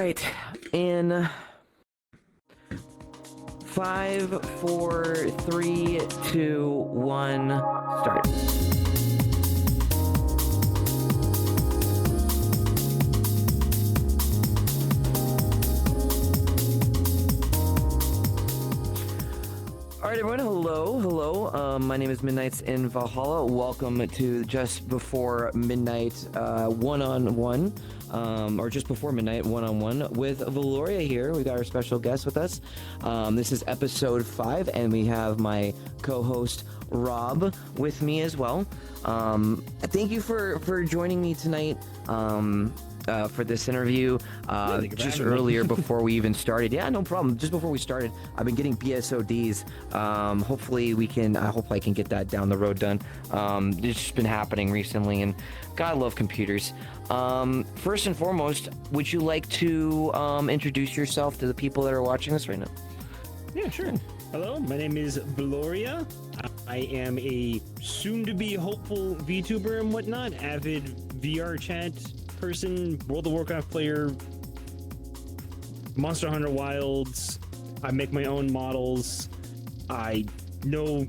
right. In 5, 4, 3, 2, 1, start. All right, everyone. Hello. My name is Midnight's in Valhalla. Welcome to Just Before Midnight one-on-one, or Just Before Midnight one-on-one with Velouria here. We got our special guest with us. This is episode 5, and we have my co-host Rob with me as well. Thank you for joining me tonight. For this interview, just earlier before we even started. Yeah, no problem. Just before we started, I've been getting BSODs. Hopefully we can, I hope I can get that down the road done. It's just been happening recently, and God, I love computers. First and foremost, would you like to introduce yourself to the people that are watching us right now? Yeah, sure. Hello, my name is Velouria. I am a soon-to-be hopeful VTuber and whatnot, avid VR chat person, World of Warcraft player, Monster Hunter Wilds. I make my own models. I know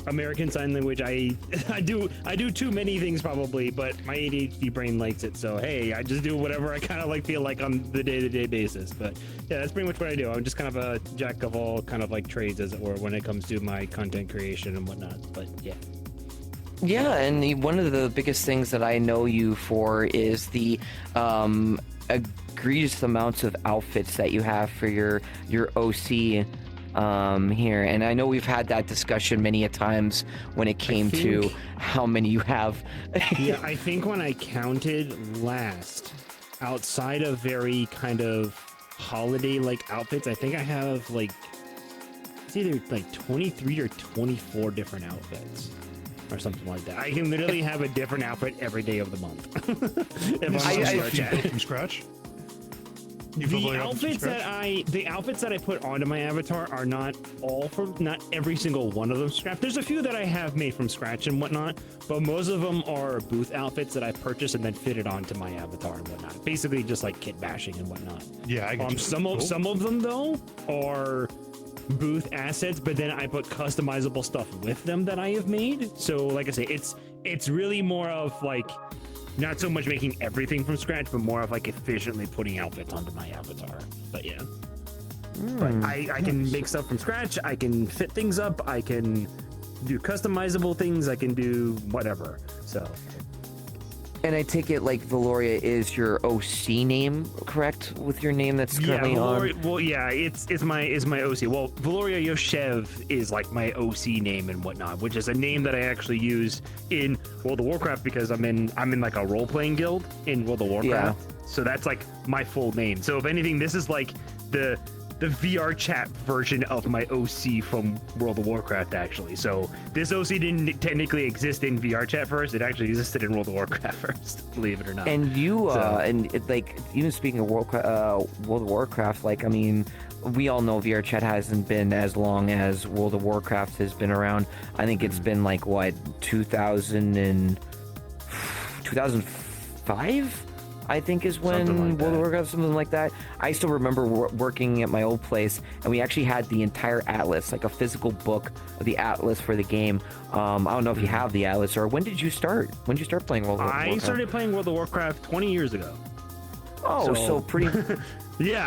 American Sign Language. I do too many things probably, but my ADHD brain likes it. So hey, I just do whatever I kind of like feel like on the day-to-day basis. But yeah, that's pretty much what I do. I'm just kind of a jack of all kind of like trades, as it were, when it comes to my content creation and whatnot. But yeah. Yeah, and one of the biggest things that I know you for is the egregious amounts of outfits that you have for your OC here. And I know we've had that discussion many a times when it came to how many you have. Yeah, I think when I counted last, outside of very kind of holiday-like outfits, I think I have like, it's either like 23 or 24 different outfits. Or something like that. I can literally have a different outfit every day of the month. From scratch? The outfits that I put onto my avatar are not every single one of them scratch. There's a few that I have made from scratch and whatnot, but most of them are booth outfits that I purchased and then fitted onto my avatar and whatnot. Basically, just like kit bashing and whatnot. Yeah, I get some of them though are booth assets, but then I put customizable stuff with them that I have made. So like I say, it's really more of like not so much making everything from scratch, but more of like efficiently putting outfits onto my avatar. But yeah, but I can make stuff from scratch. I can fit things up. I can do customizable things. I can do whatever. So. And I take it like Velouria is your OC name, correct? With your name that's currently on. Well, yeah, it's my OC. Well, Velouria Yoshev is like my OC name and whatnot, which is a name that I actually use in World of Warcraft because I'm in like a role playing guild in World of Warcraft. Yeah. So that's like my full name. So if anything, this is like the VR chat version of my OC from World of Warcraft, actually. So this OC didn't technically exist in VR chat first. It actually existed in World of Warcraft first, believe it or not. And you, and it, like, even speaking of World of Warcraft, like, I mean, we all know VR chat hasn't been as long as World of Warcraft has been around. I think it's been like, what, 2005? I think is when World of Warcraft, something like that. I still remember working at my old place, and we actually had the entire atlas, like a physical book of the atlas for the game. I don't know if you have the atlas, or when did you start? When did you start playing World of Warcraft? I started playing World of Warcraft 20 years ago. Oh, so pretty... Yeah,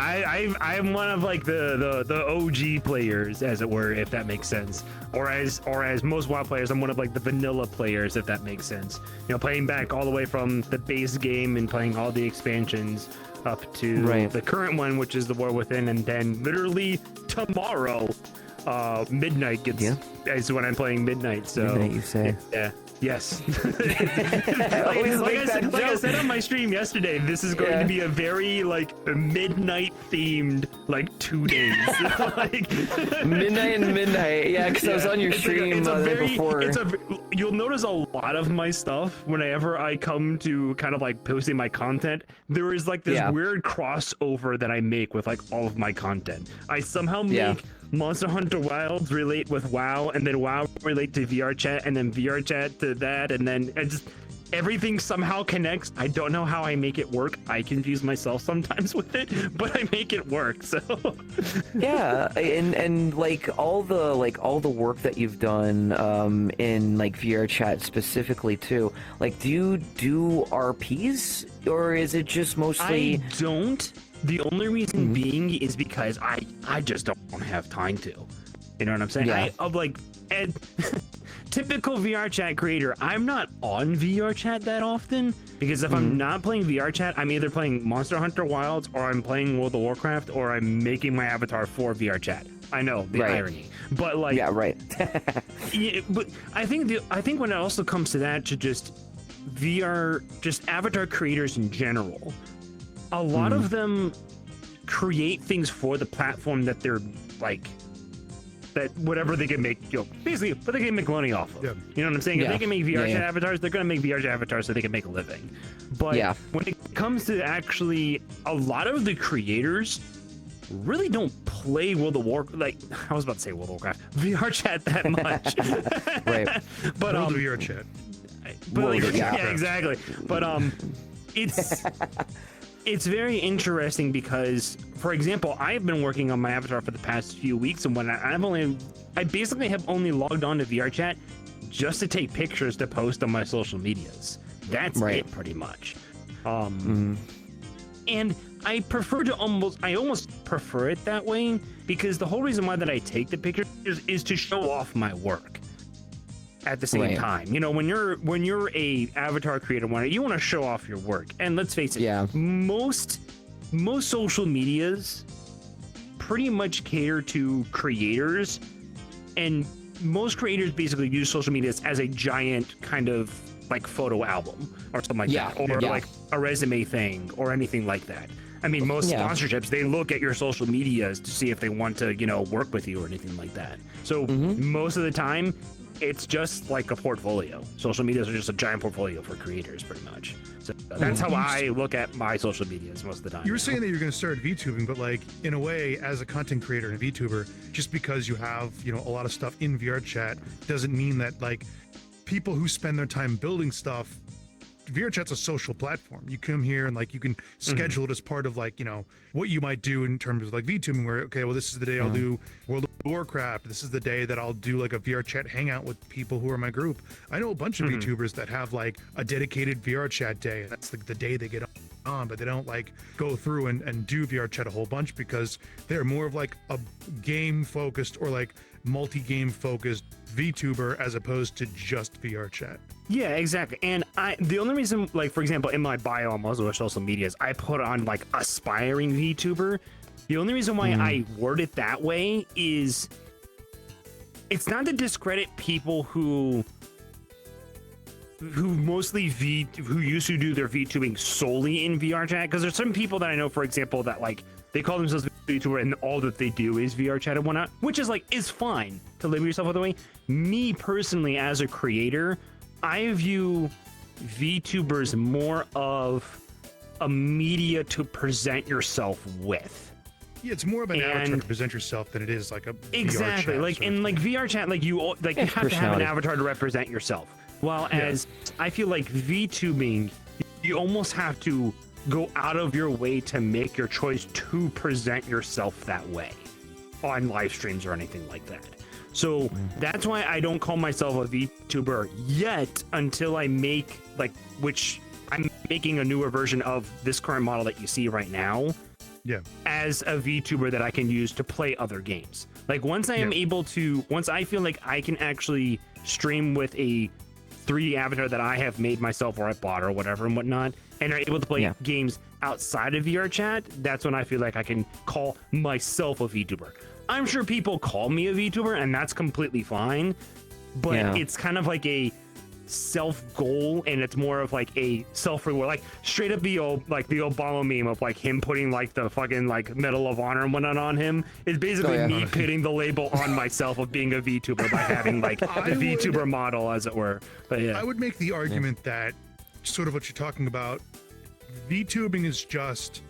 I'm one of like the OG players, as it were, if that makes sense. Or as most WoW players, I'm one of like the vanilla players, if that makes sense. You know, playing back all the way from the base game and playing all the expansions up to the current one, which is the War Within, and then literally tomorrow, midnight is when I'm playing midnight. So midnight, you say? Yeah. Yes. like I said on my stream yesterday, this is going to be a very like midnight themed like 2 days. Like, midnight. Yeah, because I was on your stream before. You'll notice a lot of my stuff whenever I come to kind of like posting my content. There is like this weird crossover that I make with like all of my content. I somehow make Monster Hunter Wilds relate with WoW, and then WoW relate to VR chat, and then VR chat to that, and then everything somehow connects. I don't know how I make it work. I confuse myself sometimes with it, but I make it work. So Yeah, and like all the work that you've done in like VR chat specifically too. Like, do you do RPs or is it just mostly? I don't. The only reason being is because I just don't have time to. You know what I'm saying? Yeah. I'm like, typical VR chat creator. I'm not on VR chat that often because if I'm not playing VR chat, I'm either playing Monster Hunter Wilds or I'm playing World of Warcraft or I'm making my avatar for VR chat. I know the irony, but like, Yeah, right. yeah, but I think when it also comes to that, to just VR, just avatar creators in general, a lot of them create things for the platform that they're like, that whatever they can make, basically, but they can make money off of. Yeah. You know what I'm saying? If Yeah. they can make VR Yeah, chat yeah. avatars, they're gonna make VR chat avatars so they can make a living. But Yeah. when it comes to actually, a lot of the creators really don't play World of Warcraft. Like, I was about to say World of Warcraft, VR chat that much. Right. But World of VR chat. but like, World of yeah, Warcraft. exactly. But it's very interesting because, for example, I've been working on my avatar for the past few weeks, and when I basically have only logged on to VR chat just to take pictures to post on my social medias. That's Right. it, pretty much. And I almost prefer it that way because the whole reason why that I take the pictures is to show off my work. At the same Right. time, you know, when you're a avatar creator, you want to show off your work. And let's face it, Yeah. most social medias pretty much cater to creators, and most creators basically use social medias as a giant kind of like photo album or something like Yeah, that, or yeah. like a resume thing or anything like that. I mean, most Yeah. sponsorships, they look at your social medias to see if they want to, you know, work with you or anything like that. So most of the time, it's just like a portfolio. Social medias are just a giant portfolio for creators, pretty much. So that's how I look at my social medias most of the time. You were saying that you're going to start VTubing, but like in a way, as a content creator and a VTuber, just because you have, you know, a lot of stuff in VR chat doesn't mean that like people who spend their time building stuff, VR chat's a social platform. You come here and like you can schedule it as part of like, you know, what you might do in terms of like VTubing, where okay, well, this is the day I'll do World of Warcraft. This is the day that I'll do like a VR chat hangout with people who are my group. I know a bunch of VTubers that have like a dedicated VR chat day, and that's like the day they get on, but they don't like go through and do VR chat a whole bunch because they're more of like a game focused or like multi-game focused VTuber as opposed to just VR chat. Yeah, exactly. And the only reason, like, for example, in my bio on most of our social medias, I put on like aspiring VTuber. The only reason why I word it that way is it's not to discredit people who mostly who used to do their VTubing solely in VR chat, because there's some people that I know, for example, that like they call themselves VTuber and all that they do is VR chat and whatnot, which is like is fine to live yourself with the way. Me personally, as a creator, I view VTubers more of a media to present yourself with. Yeah, it's more of an avatar And- to present yourself than it is like a Exactly. VR chat Like sort of in like thing. VR chat, like you have to have an personality. avatar to represent yourself. While as I feel like VTubing, you almost have to go out of your way to make your choice to present yourself that way on live streams or anything like that. So that's why I don't call myself a VTuber yet until I make like, which I'm making a newer version of this current model that you see right now Yeah. as a VTuber that I can use to play other games. Like once I am able to, once I feel like I can actually stream with a 3D avatar that I have made myself or I bought or whatever and whatnot, and are able to play games outside of VR chat, that's when I feel like I can call myself a VTuber. I'm sure people call me a VTuber and that's completely fine, but it's kind of like a self goal, and it's more of like a self reward, like straight up the old like the Obama meme of like him putting like the fucking like Medal of Honor and whatnot on him. It's basically me putting the label on myself of being a VTuber by having like the VTuber model, as it were. But yeah, I would make the argument that sort of what you're talking about, VTubing is just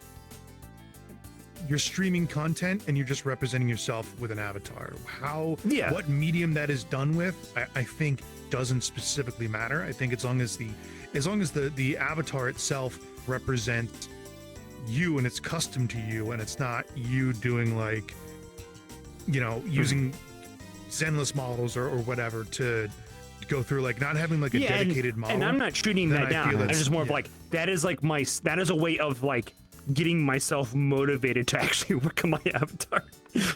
you're streaming content and you're just representing yourself with an avatar. What medium that is done with, I think doesn't specifically matter. I think as long as the as long as the avatar itself represents you and it's custom to you, and it's not you doing like, you know, using Zenless models or whatever to go through, like not having like a dedicated model. And I'm not shooting that down. I'm just more of like, that is like that is a way of like getting myself motivated to actually work on my avatar.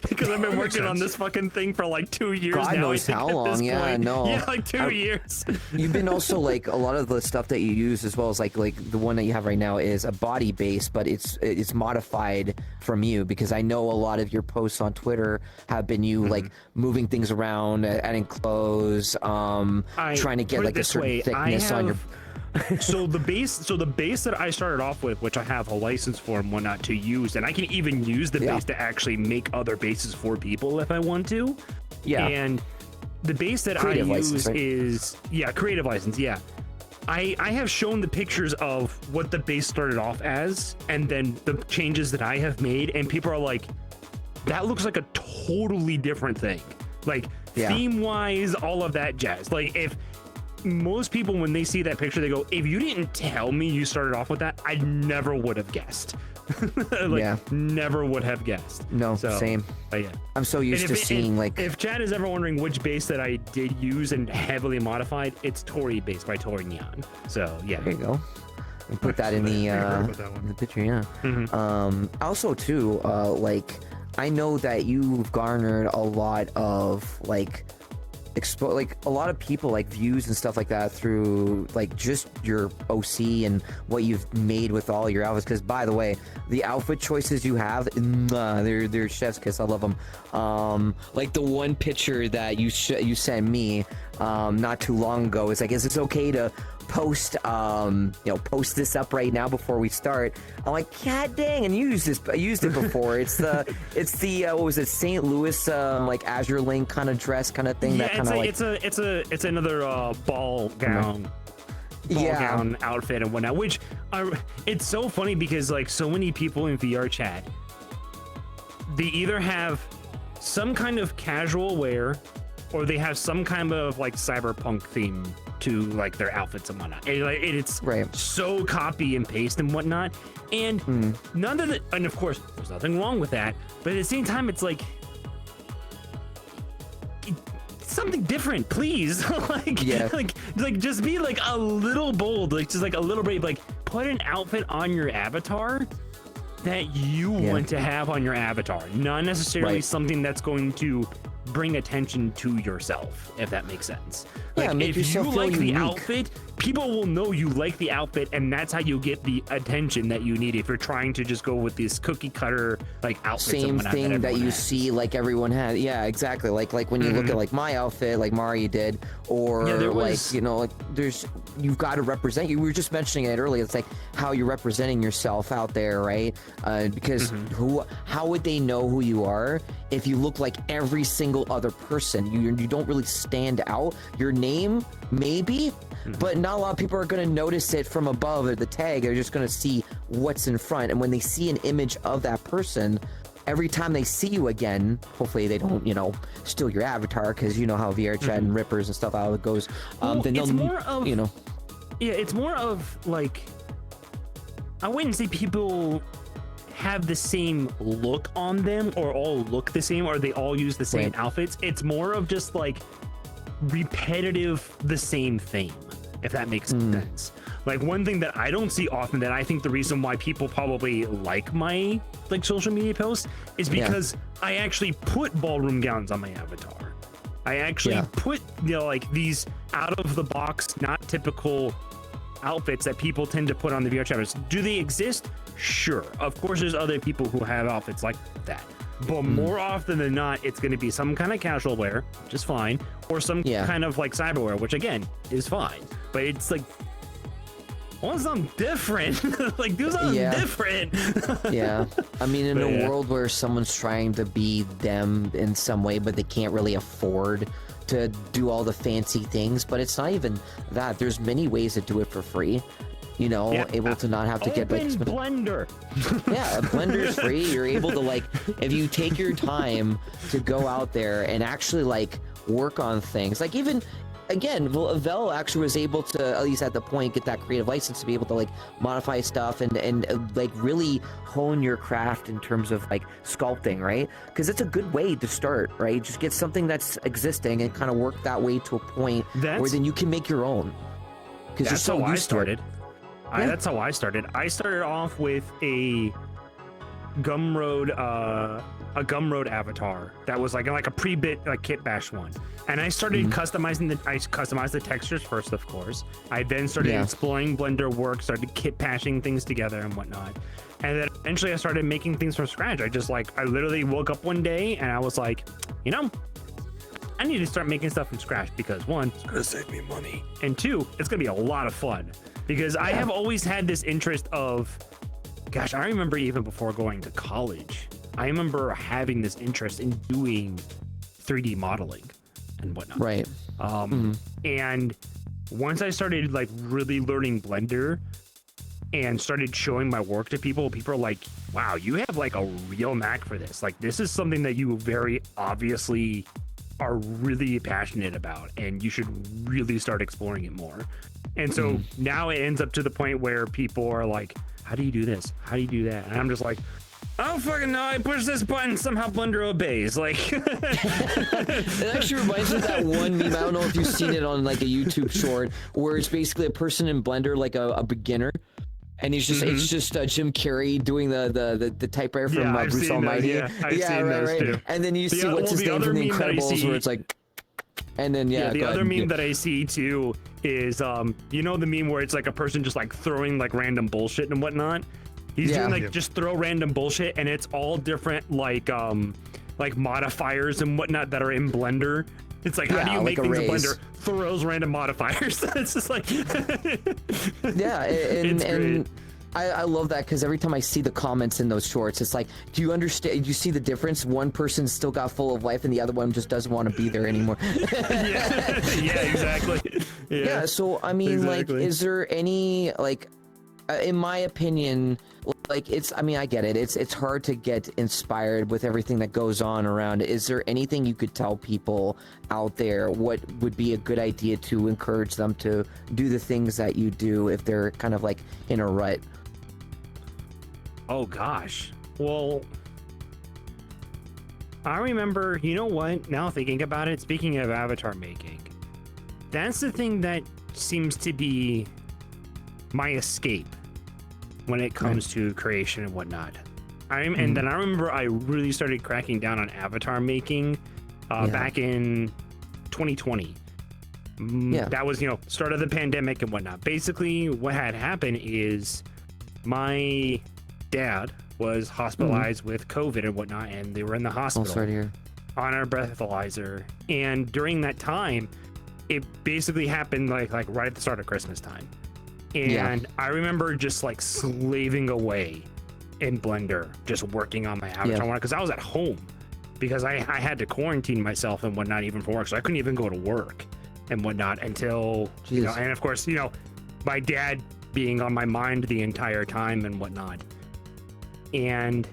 Because I've been working on this fucking thing for like 2 years God now. knows how long. Yeah, no. Yeah, like 2 years. You've been also like a lot of the stuff that you use, as well as like the one that you have right now is a body base, but it's modified from you, because I know a lot of your posts on Twitter have been you like moving things around, adding clothes, trying to get like a certain thickness on your. So the base that I started off with, which I have a license for and whatnot to use, and I can even use the base to actually make other bases for people if I want to. Yeah. And the base that Creative I use license, right? is creative license. Yeah. I have shown the pictures of what the base started off as, and then the changes that I have made, and people are like, that looks like a totally different thing. Like theme wise, all of that jazz. Like if most people, when they see that picture, they go, if you didn't tell me you started off with that, I never would have guessed. Never would have guessed. No, same. But yeah, I'm so used to seeing like. If Chad is ever wondering which base that I did use and heavily modified, it's Tori base by Tori Neon. So yeah, there you go. And put that in the picture. Yeah. Also too, like I know that you've garnered a lot of like like a lot of people like views and stuff like that through like just your OC and what you've made with all your outfits. Because by the way, the outfit choices you have, they're chef's kiss. I love them. Like the one picture that you sent me not too long ago is like, is it okay to post post this up right now before we start? I'm like, God dang, and I used it before. it's the what was it, St. Louis like Azure Link kind of dress kind of thing. Yeah, that kind of like it's another ball gown. Gown outfit and whatnot, which it's so funny because like so many people in VR chat, they either have some kind of casual wear or they have some kind of like cyberpunk theme to like their outfits and whatnot. It's so copy and paste and whatnot. And none of the, and of course there's nothing wrong with that, but at the same time it's like something different, please. like just be like a little bold, like just like a little brave, like put an outfit on your avatar that you want to have on your avatar, not necessarily something that's going to bring attention to yourself, if that makes sense. Like if you like the outfit, people will know you like the outfit, and that's how you get the attention that you need if you're trying to just go with this cookie cutter like outfits. Same thing that you see like everyone has. Yeah, exactly. Like when you look at like my outfit, like Mari did, or like you know, like you've got to represent. We were just mentioning it earlier. It's like how you're representing yourself out there, right? Because how would they know who you are if you look like every single other person? You don't really stand out. Your name maybe, but not a lot of people are going to notice it from above or the tag. They're just going to see what's in front, and when they see an image of that person, every time they see you again, hopefully they don't, steal your avatar, because you know how VR chat and rippers and stuff, how it goes. Then it's more of, it's more of like, I wouldn't say people have the same look on them or all look the same or they all use the same outfits. It's more of just like repetitive, the same theme, if that makes sense. Like one thing that I don't see often, that I think the reason why people probably like my like social media posts is because I actually put ballroom gowns on my avatar. I actually put like these out of the box, not typical outfits that people tend to put on the VR chat. Do they exist? Sure, of course there's other people who have outfits like that, but more often than not it's going to be some kind of casual wear, which is fine, or some kind of like cyberwear, which again is fine, but it's like, I want something different. Like do something different. I mean, in a world where someone's trying to be them in some way, but they can't really afford to do all the fancy things, but it's not even that. There's many ways to do it for free. Able to not have to get like Blender. Blender's free. You're able to like, if you take your time to go out there and actually like work on things, like even again, Vel actually was able to, at least at the point, get that creative license to be able to like modify stuff and like really hone your craft in terms of like sculpting, right? Because it's a good way to start, right? Just get something that's existing and kind of work that way to a point where then you can make your own. Because you're so used to it. That's how I started. I started off with a Gumroad avatar that was like a pre-bit like kit bash one, and I started customized the textures first, of course. I then started exploring Blender work, started kit bashing things together and whatnot, and then eventually I started making things from scratch. I literally woke up one day and I was like, you know, I need to start making stuff from scratch because one, it's gonna save me money, and two, it's gonna be a lot of fun because I have always had this interest of, gosh, I remember even before going to college, I remember having this interest in doing 3D modeling and whatnot. Right. And once I started like really learning Blender and started showing my work to people are like, wow, you have like a real knack for this. Like, this is something that you very obviously are really passionate about, and you should really start exploring it more. And so now it ends up to the point where people are like, how do you do this? How do you do that? And I'm just like, I don't fucking know. I push this button, somehow Blender obeys. Like, it actually reminds me of that one meme. I don't know if you've seen it on like a YouTube short, where it's basically a person in Blender, like a beginner, and he's just it's just Jim Carrey doing the typewriter from Bruce Almighty. I've seen those too. And then you see what's his name from The Incredibles, where it's like, and then the other meme that I see too is you know, the meme where it's like a person just like throwing like random bullshit and whatnot. He's doing like just throw random bullshit, and it's all different like modifiers and whatnot that are in Blender. It's like, how do you make things in Blender? Throws random modifiers. It's just like and I love that, because every time I see the comments in those shorts, it's like, do you understand? Do you see the difference? One person still got full of life, and the other one just doesn't want to be there anymore. Exactly. Yeah. So I mean, like, is there any like, in my opinion, like, I mean, I get it. It's hard to get inspired with everything that goes on around. Is there anything you could tell people out there what would be a good idea to encourage them to do the things that you do if they're kind of like in a rut? Oh gosh. Well, I remember, you know what? Now thinking about it, speaking of avatar making, that's the thing that seems to be my escape when it comes to creation and whatnot. And then I remember I really started cracking down on avatar making back in 2020. That was, you know, start of the pandemic and whatnot. Basically, what had happened is my dad was hospitalized with COVID and whatnot, and they were in the hospital on our breathalyzer. And during that time, it basically happened like right at the start of Christmas time. And I remember just like slaving away in Blender, just working on my avatar because I was at home, because I had to quarantine myself and whatnot, even for work, so I couldn't even go to work and whatnot until you know. And of course, you know, my dad being on my mind the entire time and whatnot. And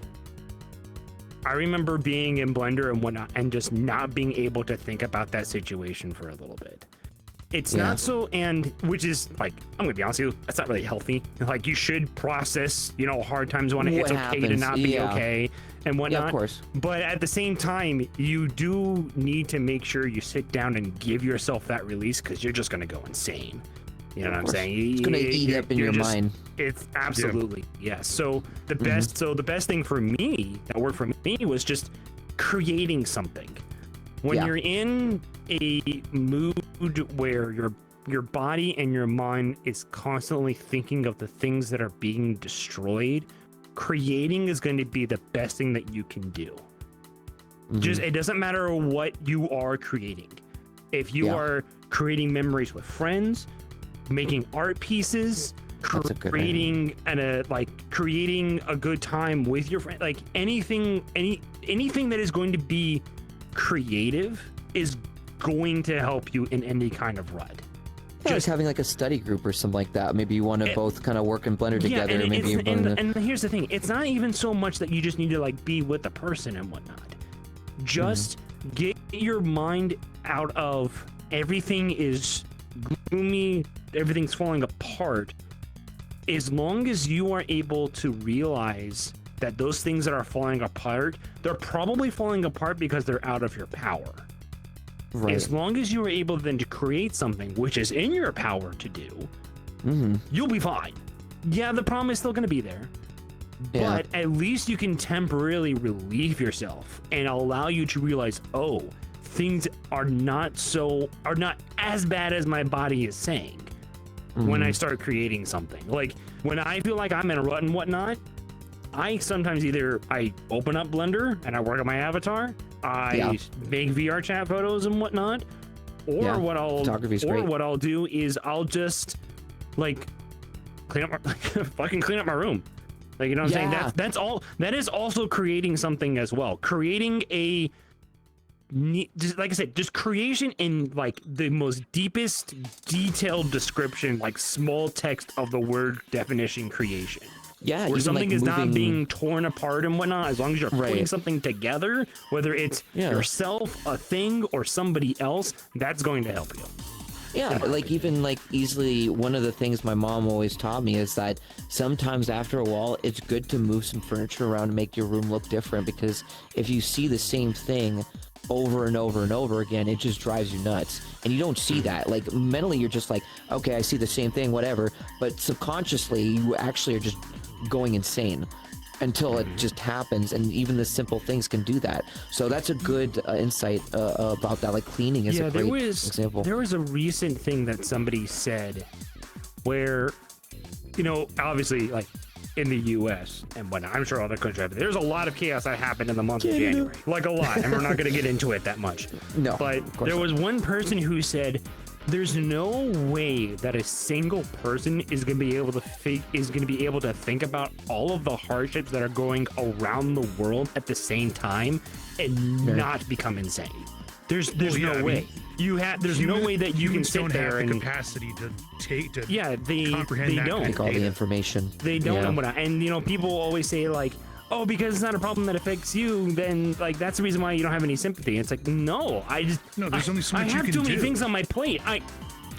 I remember being in Blender and whatnot and just not being able to think about that situation for a little bit. It's not so, and which is like, I'm gonna be honest with you, that's not really healthy. Like, you should process, you know, hard times when it's okay to not be okay and whatnot. Yeah, of course. But at the same time, you do need to make sure you sit down and give yourself that release, because you're just gonna go insane. You know what I'm saying? It's gonna eat up in your mind. It's absolutely yes. So the best thing for me that worked for me was just creating something. When you're in a mood where your body and your mind is constantly thinking of the things that are being destroyed, creating is going to be the best thing that you can do. Just, it doesn't matter what you are creating. If you are creating memories with friends, making art pieces, creating creating a good time with your friend, like anything that is going to be creative is going to help you in any kind of rut. Just having like a study group or something like that. Maybe you want to both kind of work in Blender together. And here's the thing, it's not even so much that you just need to like be with the person and whatnot. Just get your mind out of everything is gloomy, everything's falling apart, as long as you are able to realize that those things that are falling apart, they're probably falling apart because they're out of your power. Right. As long as you are able then to create something which is in your power to do, you'll be fine. Yeah, the problem is still going to be there, but at least you can temporarily relieve yourself and allow you to realize, oh, things are not as bad as my body is saying. When I start creating something, like when I feel like I'm in a rut and whatnot, I sometimes I open up Blender and I work on my avatar, I make VR chat photos and whatnot, or what I'll do is I'll just like fucking clean up my room. Like, you know what I'm saying? That's all. That is also creating something as well. Creating just like I said, just creation in like the most deepest detailed description, like small text of the word definition creation. Yeah, where something is not being torn apart and whatnot, as long as you're putting something together, whether it's yourself, a thing, or somebody else, that's going to help you. Yeah, like even like easily, one of the things my mom always taught me is that sometimes after a while, it's good to move some furniture around and make your room look different, because if you see the same thing over and over and over again, it just drives you nuts. And you don't see that. Like mentally, you're just like, okay, I see the same thing, whatever. But subconsciously, you actually are just going insane until it just happens. And even the simple things can do that. So that's a good insight about that. Like cleaning is a great example. There was a recent thing that somebody said where, you know, obviously, like in the U.S. and whatnot, I'm sure other countries, there's a lot of chaos that happened in the month of January. Like a lot, and we're not going to get into it that much. No, but there was one person who said, "There's no way that a single person is going to be able to think about all of the hardships that are going around the world at the same time and not become insane. There's no way." There's no way that you can sit there and have the capacity to comprehend that don't take all the information. They don't. And you know, people always say like, oh, because it's not a problem that affects you, then like that's the reason why you don't have any sympathy. It's like, no, there's only so much you can do. I have too many things on my plate. I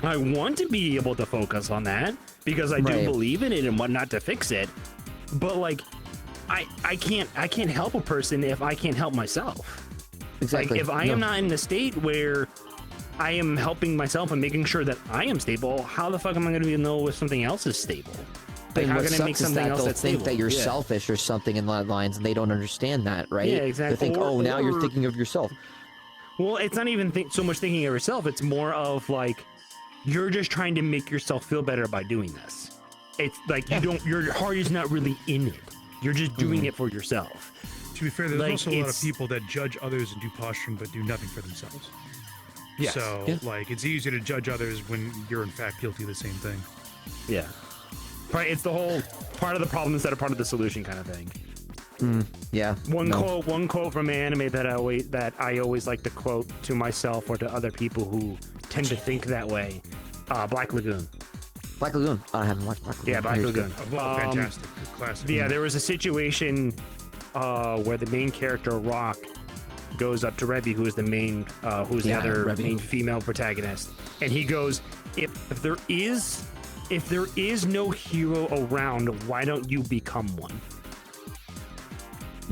want to be able to focus on that because I do believe in it and whatnot to fix it. But like, I can't help a person if I can't help myself. Exactly. Like if I am not in the state where I am helping myself and making sure that I am stable, how the fuck am I going to know if something else is stable? Like, how can I make something else that's stable? They'll think that you're selfish or something in that lines, and they don't understand that, right? Yeah, exactly. They think, now you're thinking of yourself. Well, it's not even so much thinking of yourself. It's more of like, you're just trying to make yourself feel better by doing this. It's like your heart is not really in it. You're just doing it for yourself. To be fair, there's also a lot of people that judge others and do posturing but do nothing for themselves. Yes. So, like, it's easier to judge others when you're in fact guilty of the same thing. Yeah. Right. It's the whole part of the problem instead of part of the solution kind of thing. Yeah. One quote from an anime that I always like to quote to myself or to other people who tend to think that way. Black Lagoon. Black Lagoon. I haven't watched Black Lagoon. Yeah, Black Lagoon. Fantastic. Classic. Yeah, there was a situation where the main character Rock goes up to Revy, who is the main, the other main female protagonist, and he goes, "If there is no hero around, why don't you become one?"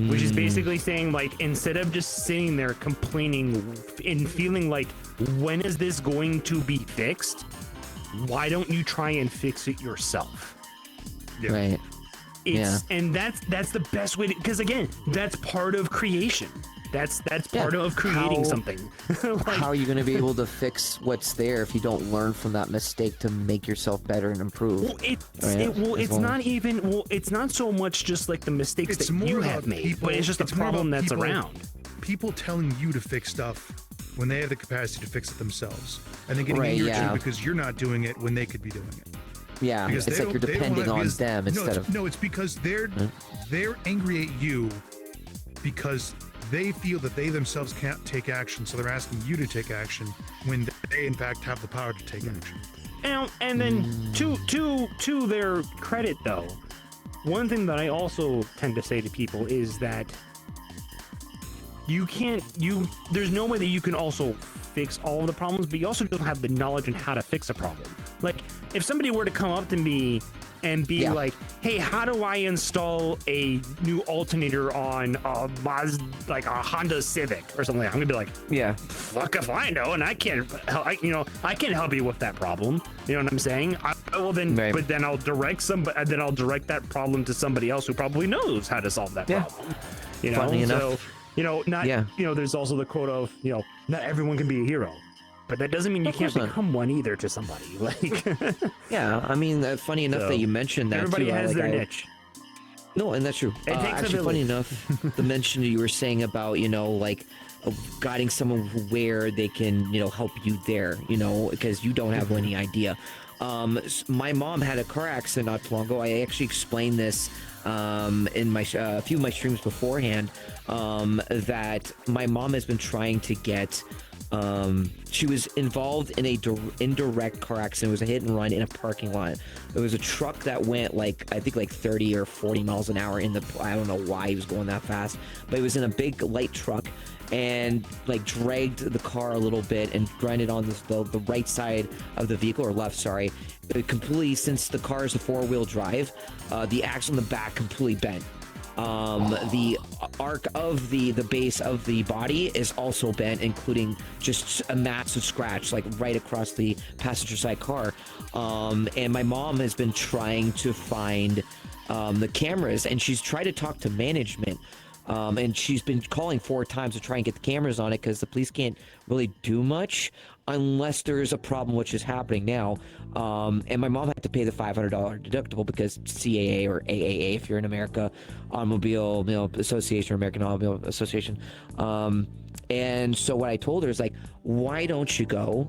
Which is basically saying, like, instead of just sitting there complaining and feeling like, when is this going to be fixed? Why don't you try and fix it yourself? Yeah. Right. And that's the best way to, because again, that's part of creation. That's part of creating something. Like, how are you going to be able to fix what's there if you don't learn from that mistake to make yourself better and improve? Well, it's not so much just like the mistakes that you have made, but it's just a problem that's around. People telling you to fix stuff when they have the capacity to fix it themselves, and then getting angry at you because you're not doing it when they could be doing it. Yeah, because it's like you're depending on them instead of... No, it's because they're angry at you because they feel that they themselves can't take action, so they're asking you to take action when they in fact have the power to take action. And then to their credit though, one thing that I also tend to say to people is that there's no way that you can also fix all of the problems, but you also don't have the knowledge on how to fix a problem. Like, if somebody were to come up to me and be like, hey, how do I install a new alternator on a like a Honda Civic or something? I'm gonna be like, fuck if I know, and I can't help, I can't help you with that problem. You know what I'm saying? But then I'll direct that problem to somebody else who probably knows how to solve that problem. You know, Funny enough. so there's also the quote of, not everyone can be a hero. But that doesn't mean you can't become one either to somebody. Like, yeah, I mean, funny enough that you mentioned that. Everybody too. has their niche. No, and that's true. It takes actually, funny enough, the mention you were saying about, guiding someone where they can, help you there, because you don't have any idea. My mom had a car accident not too long ago. I actually explained this in my a few of my streams beforehand, that my mom has been trying to get. She was involved in a indirect car accident. It was a hit and run in a parking lot. There was a truck that went I think 30 or 40 miles an hour I don't know why he was going that fast, but it was in a big light truck and dragged the car a little bit and grinded on the right side of the vehicle, or left, sorry. It completely, since the car is a 4-wheel drive, the axle in the back completely bent. The arc of the base of the body is also bent, including just a massive scratch right across the passenger side car. And my mom has been trying to find the cameras, and she's tried to talk to management. And she's been calling 4 times to try and get the cameras on it, because the police can't really do much unless there's a problem, which is happening now. And my mom had to pay the $500 deductible because CAA, or AAA if you're in America, Automobile Association, or American Automobile Association. And so what I told her is why don't you go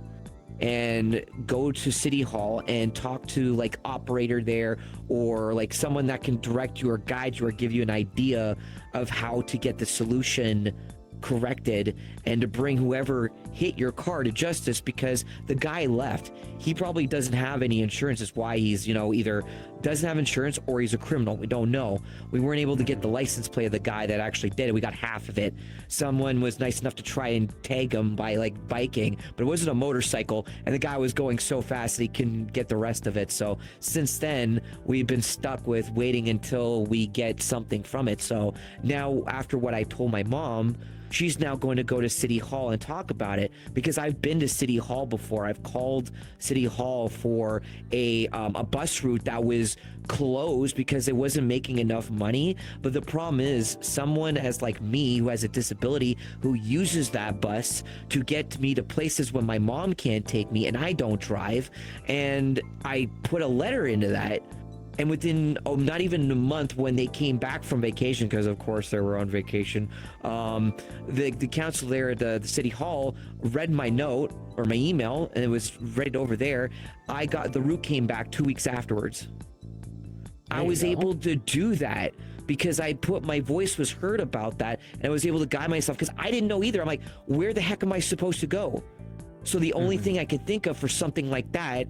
to City Hall and talk to operator there, or someone that can direct you or guide you or give you an idea of how to get the solution corrected, and to bring whoever hit your car to justice, because the guy left. He probably doesn't have any insurance. That's why he's either doesn't have insurance or he's a criminal. We don't know. We weren't able to get the license plate of the guy that actually did it. We got half of it. Someone was nice enough to try and tag him by biking, but it wasn't a motorcycle, and the guy was going so fast that he couldn't get the rest of it. So since then, we've been stuck with waiting until we get something from it. So now, after what I told my mom, she's now going to go to City Hall and talk about it, because I've been to City Hall before. I've called City Hall for a bus route that was closed because it wasn't making enough money. But the problem is, someone as me, who has a disability, who uses that bus to get me to places when my mom can't take me and I don't drive. And I put a letter into that. And within not even a month, when they came back from vacation, because of course they were on vacation, the council there at the City Hall read my note or my email, and it was right over there. The route came back 2 weeks afterwards. I was able to do that because my voice was heard about that, and I was able to guide myself, because I didn't know either. I'm like, where the heck am I supposed to go? So the only thing I could think of for something like that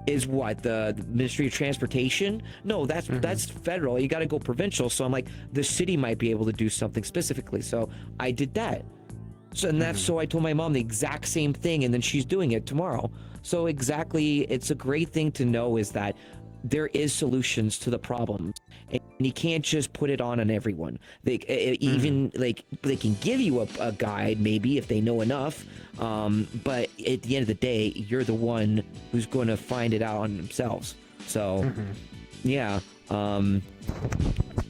is what, the Ministry of Transportation? No, that's federal. You got to go provincial. So I'm like, the city might be able to do something specifically. So I did that. So so I told my mom the exact same thing, and then she's doing it tomorrow. So exactly, it's a great thing to know, is that there is solutions to the problems, and you can't just put it on everyone. They they can give you a guide, maybe, if they know enough, but at the end of the day, you're the one who's going to find it out on themselves. So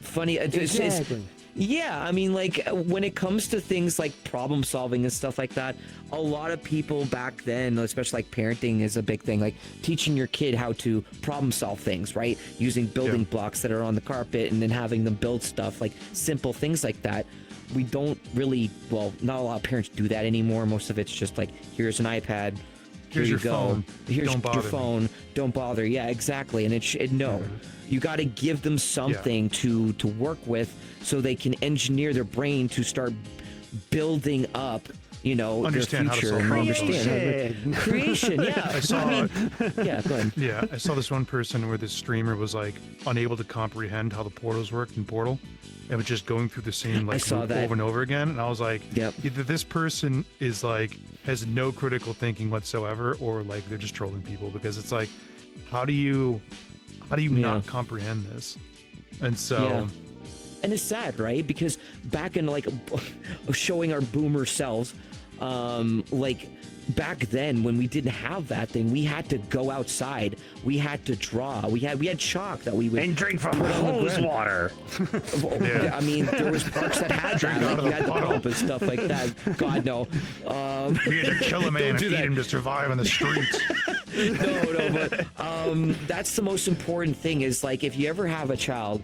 funny. Yeah, I mean, when it comes to things like problem solving and stuff like that, a lot of people back then, especially parenting is a big thing, teaching your kid how to problem solve things, right? Using building blocks that are on the carpet, and then having them build stuff, simple things like that. We don't really, not a lot of parents do that anymore. Most of it's just here's an iPad, here's your phone. Here's don't bother your phone. Me. Don't bother. Yeah, exactly. And you got to give them something to work with, so they can engineer their brain to start building up you know, Understand their how to future solve and problems. understand creation. Yeah, I saw. yeah. Go ahead. Yeah, I saw this one person where this streamer was like unable to comprehend how the portals worked in Portal, and was just going through the same like saw loop that. over and over again. And I was like, Yep. either this person is like has no critical thinking whatsoever, or like they're just trolling people, because it's like, how do you not comprehend this? And so. Yeah. And it's sad, right? Because back in like showing our boomer selves, like back then when we didn't have that thing, we had to go outside, we had to draw, we had chalk that we would And drink from put on the hose ground. water. Yeah. I mean, there was parks that had Drink that, out like of you the had the bottle. pump and stuff like that. God no. We had to kill a man and do eat that. him to survive on the streets. No, but that's the most important thing is like if you ever have a child,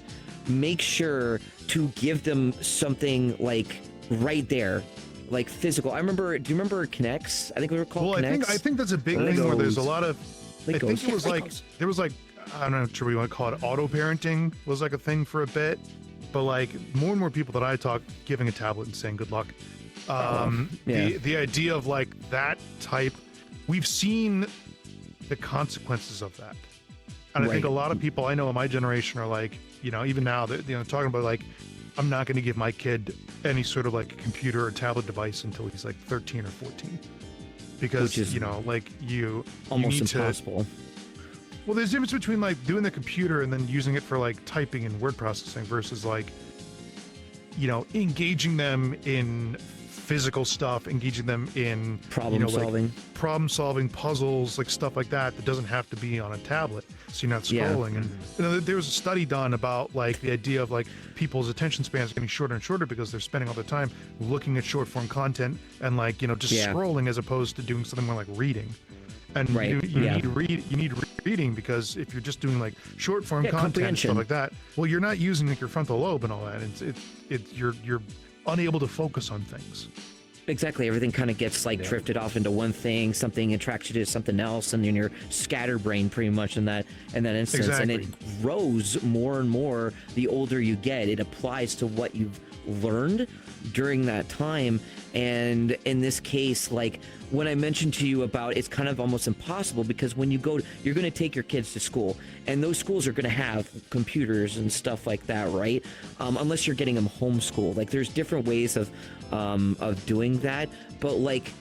make sure to give them something like right there, like physical. Do you remember Connects? I think we were called Well, Connects. I think that's a big thing where there's a Legos. lot of. I Legos. think it was Yeah, like Legos. there was like I'm not sure what you want to call it. Auto parenting was like a thing for a bit, but like more and more people that I talk giving a tablet and saying good luck. yeah. The idea of like that type, we've seen the consequences of that, and I think a Right. lot of people I know in my generation are like, you know, even now that talking about like, I'm not going to give my kid any sort of like computer or tablet device until he's like 13 or 14, because Which is you know, like you Almost need impossible. well, there's a difference between like doing the computer and then using it for like typing and word processing versus like, you know, engaging them in physical stuff, engaging them in Problem solving. puzzles, like stuff like that that doesn't have to be on a tablet, so you're not Yeah. scrolling. And you know, there was a study done about like the idea of like people's attention spans getting shorter and shorter because they're spending all their time looking at short form content and like, you know, just Yeah. scrolling as opposed to doing something more like reading. And Right, you yeah. need reading, because if you're just doing like short form Yeah, content and comprehension. stuff like that, well, you're not using like your frontal lobe and all that. You're unable to focus on things. Exactly. Everything kind of gets like drifted off into one thing. Something attracts you to something else, and then you're scatterbrained pretty much in that instance. And it Exactly. grows more and more the older you get. It applies to what you've learned during that time. And in this case, like when I mentioned to you about it's kind of almost impossible, because when you go, you're going to take your kids to school, and those schools are going to have computers and stuff like that, right? Unless you're getting them homeschooled. Like there's different ways of doing that, but like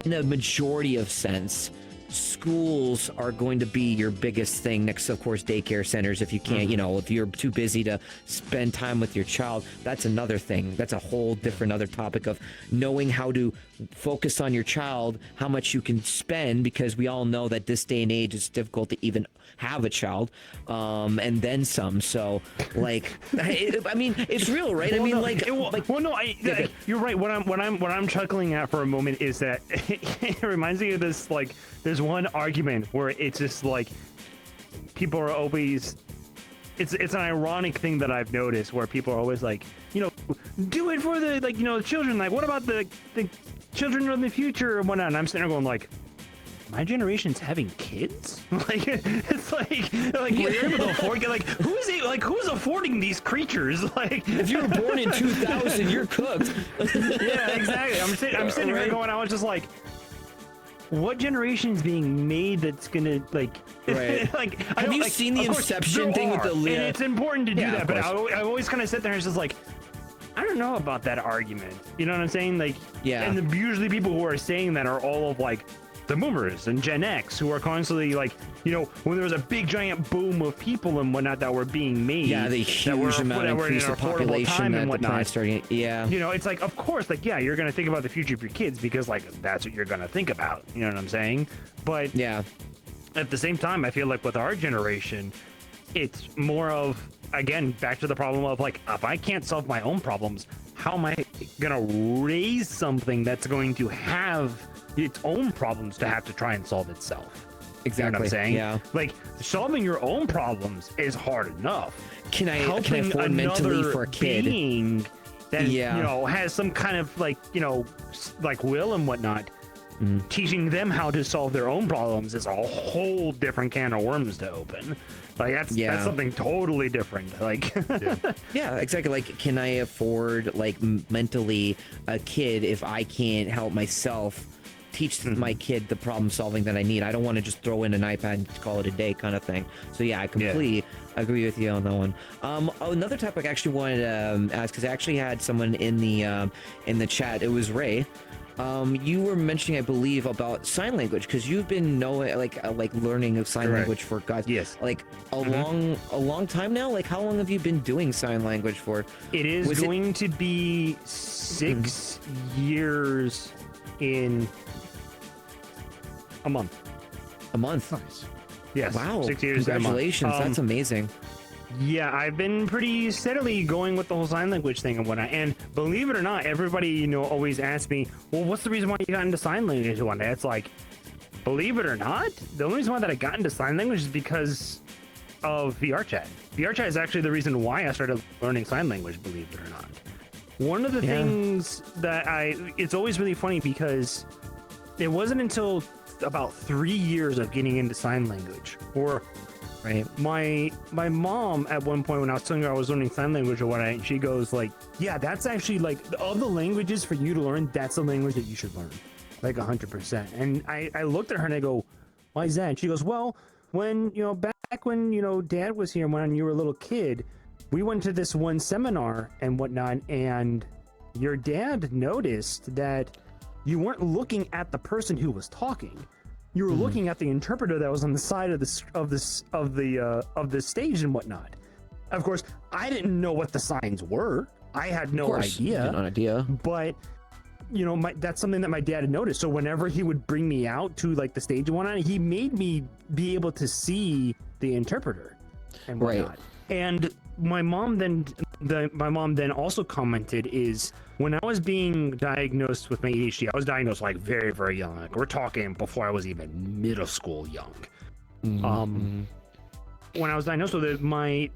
in a majority of sense, schools are going to be your biggest thing next to, of course, daycare centers. If you can't, you know, if you're too busy to spend time with your child, that's another thing. That's a whole different other topic of knowing how to focus on your child, how much you can spend, because we all know that this day and age it's difficult to even have a child, and then some. So like I mean, it's real, right? I mean, You're right. What I'm chuckling at for a moment is that it reminds me of this, like, there's one argument where it's just like people are always, it's an ironic thing that I've noticed where people are always like, you know, do it for the, like, you know, the children, like what about the children of the future and whatnot. And I'm sitting there going like, my generation's having kids? Like, it's like we're able to afford, like, who's affording these creatures? Like, if you were born in 2000, you're cooked. yeah, exactly. I'm sitting here Right. going, I was just like, what generation's being made that's gonna like, Right. like? Have you seen the of course, Inception there thing with are, the and Leah? it's important to do Yeah, that, of but course. I always kind of sit there and it's just like, I don't know about that argument. You know what I'm saying? Like, Yeah. And usually people who are saying that are all of like the boomers and Gen X, who are constantly like, you know, when there was a big giant boom of people and whatnot that were being made, Yeah, the that were, huge amount that of were in increase an of affordable population time that and the whatnot. planet's starting. Yeah. You know, it's like, of course, like, yeah, you're gonna think about the future of your kids because, like, that's what you're gonna think about. You know what I'm saying? But Yeah. at the same time, I feel like with our generation, it's more of, again, back to the problem of like, if I can't solve my own problems, how am I gonna raise something that's going to have its own problems to have to try and solve itself? You know what Exactly. I'm saying? Yeah. Like, solving your own problems is hard enough. Can I Helping afford mentally another for a kid? being that Yeah. you know has some kind of like, you know, like will and whatnot, teaching them how to solve their own problems is a whole different can of worms to open. Like that's something totally different. Like Yeah, exactly. Like, can I afford like mentally a kid if I can't help myself teach my kid the problem solving that I need? I don't want to just throw in an iPad and call it a day kind of thing. So yeah, I completely agree with you on that one. Another topic I actually wanted to ask, because I actually had someone in the chat. It was Ray. You were mentioning, I believe, about sign language, because you've been knowing like learning of sign language for like a long time now. Like, how long have you been doing sign language for? It is going to be 6 years in a month. A month. Nice. Yes. Wow. 6 years. Congratulations. That's amazing. Yeah, I've been pretty steadily going with the whole sign language thing and whatnot. And believe it or not, everybody, always asks me, well, what's the reason why you got into sign language one day? It's like, believe it or not, the only reason why that I got into sign language is because of VRChat. VRChat is actually the reason why I started learning sign language, believe it or not. One of the things that it's always really funny, because it wasn't until about 3 years of getting into sign language, or my mom at one point, when I was telling her I was learning sign language or whatnot, she goes like, yeah, that's actually like, of the languages for you to learn, that's the language that you should learn, like 100%. And I looked at her and I go, why is that? And she goes, well, when back when Dad was here, when you were a little kid, we went to this one seminar and whatnot, and your dad noticed that you weren't looking at the person who was talking. You were looking at the interpreter that was on the side of the stage and whatnot. Of course, I didn't know what the signs were. I had no idea. But that's something that my dad had noticed. So whenever he would bring me out to like the stage and whatnot, he made me be able to see the interpreter and whatnot. And my mom then also commented is, when I was being diagnosed with my ADHD, I was diagnosed like very, very young. Like, we're talking before I was even middle school young. When I was diagnosed with it,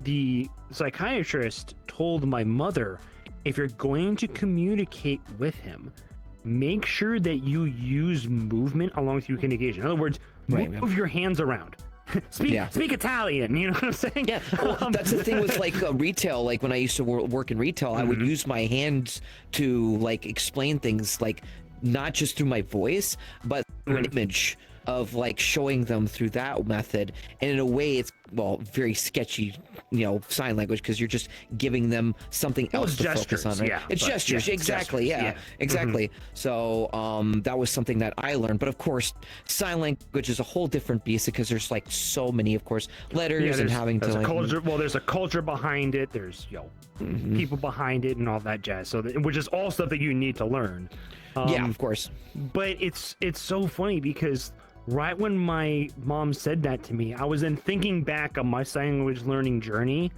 the psychiatrist told my mother, if you're going to communicate with him, make sure that you use movement along with your communication. In other words, move your hands around. Speak Italian, you know what I'm saying? Yeah, well, that's the thing with like retail. Like, when I used to work in retail, I would use my hands to like explain things, like not just through my voice, but through an image of like showing them through that method. And in a way, it's very sketchy, sign language, because you're just giving them something else to focus on. Right? It's gestures, exactly. Exactly. So that was something that I learned. But of course, sign language is a whole different beast, because there's like so many, of course, letters and having to like culture. Well, there's a culture behind it. There's people behind it and all that jazz. So which is all stuff that you need to learn. Of course. But it's so funny, because right when my mom said that to me, I was then thinking back on my sign language learning journey,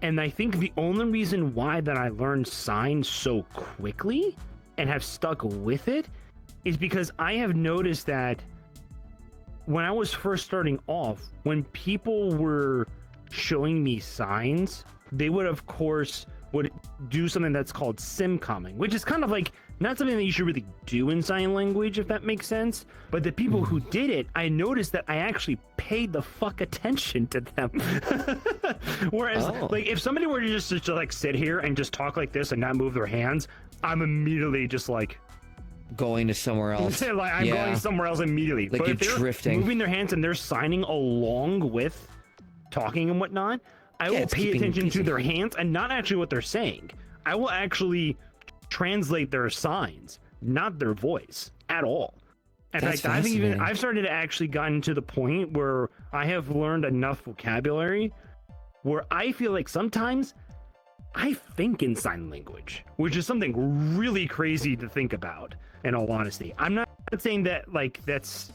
and I think the only reason why that I learned signs so quickly and have stuck with it is because I have noticed that when I was first starting off, when people were showing me signs, they would do something that's called simcomming, which is kind of like not something that you should really do in sign language, if that makes sense. But the people who did it, I noticed that I actually paid the fuck attention to them. Whereas, like, if somebody were to just like sit here and just talk like this and not move their hands, I'm immediately just like going to somewhere else. Like, I'm going somewhere else immediately. Like, but you're if they're drifting, moving their hands and they're signing along with talking and whatnot, I will pay attention to their hands and not actually what they're saying. I will actually translate their signs, not their voice at all. In fact, I've started to actually gotten to the point where I have learned enough vocabulary where I feel like sometimes I think in sign language, which is something really crazy to think about, in all honesty. I'm not saying that like that's,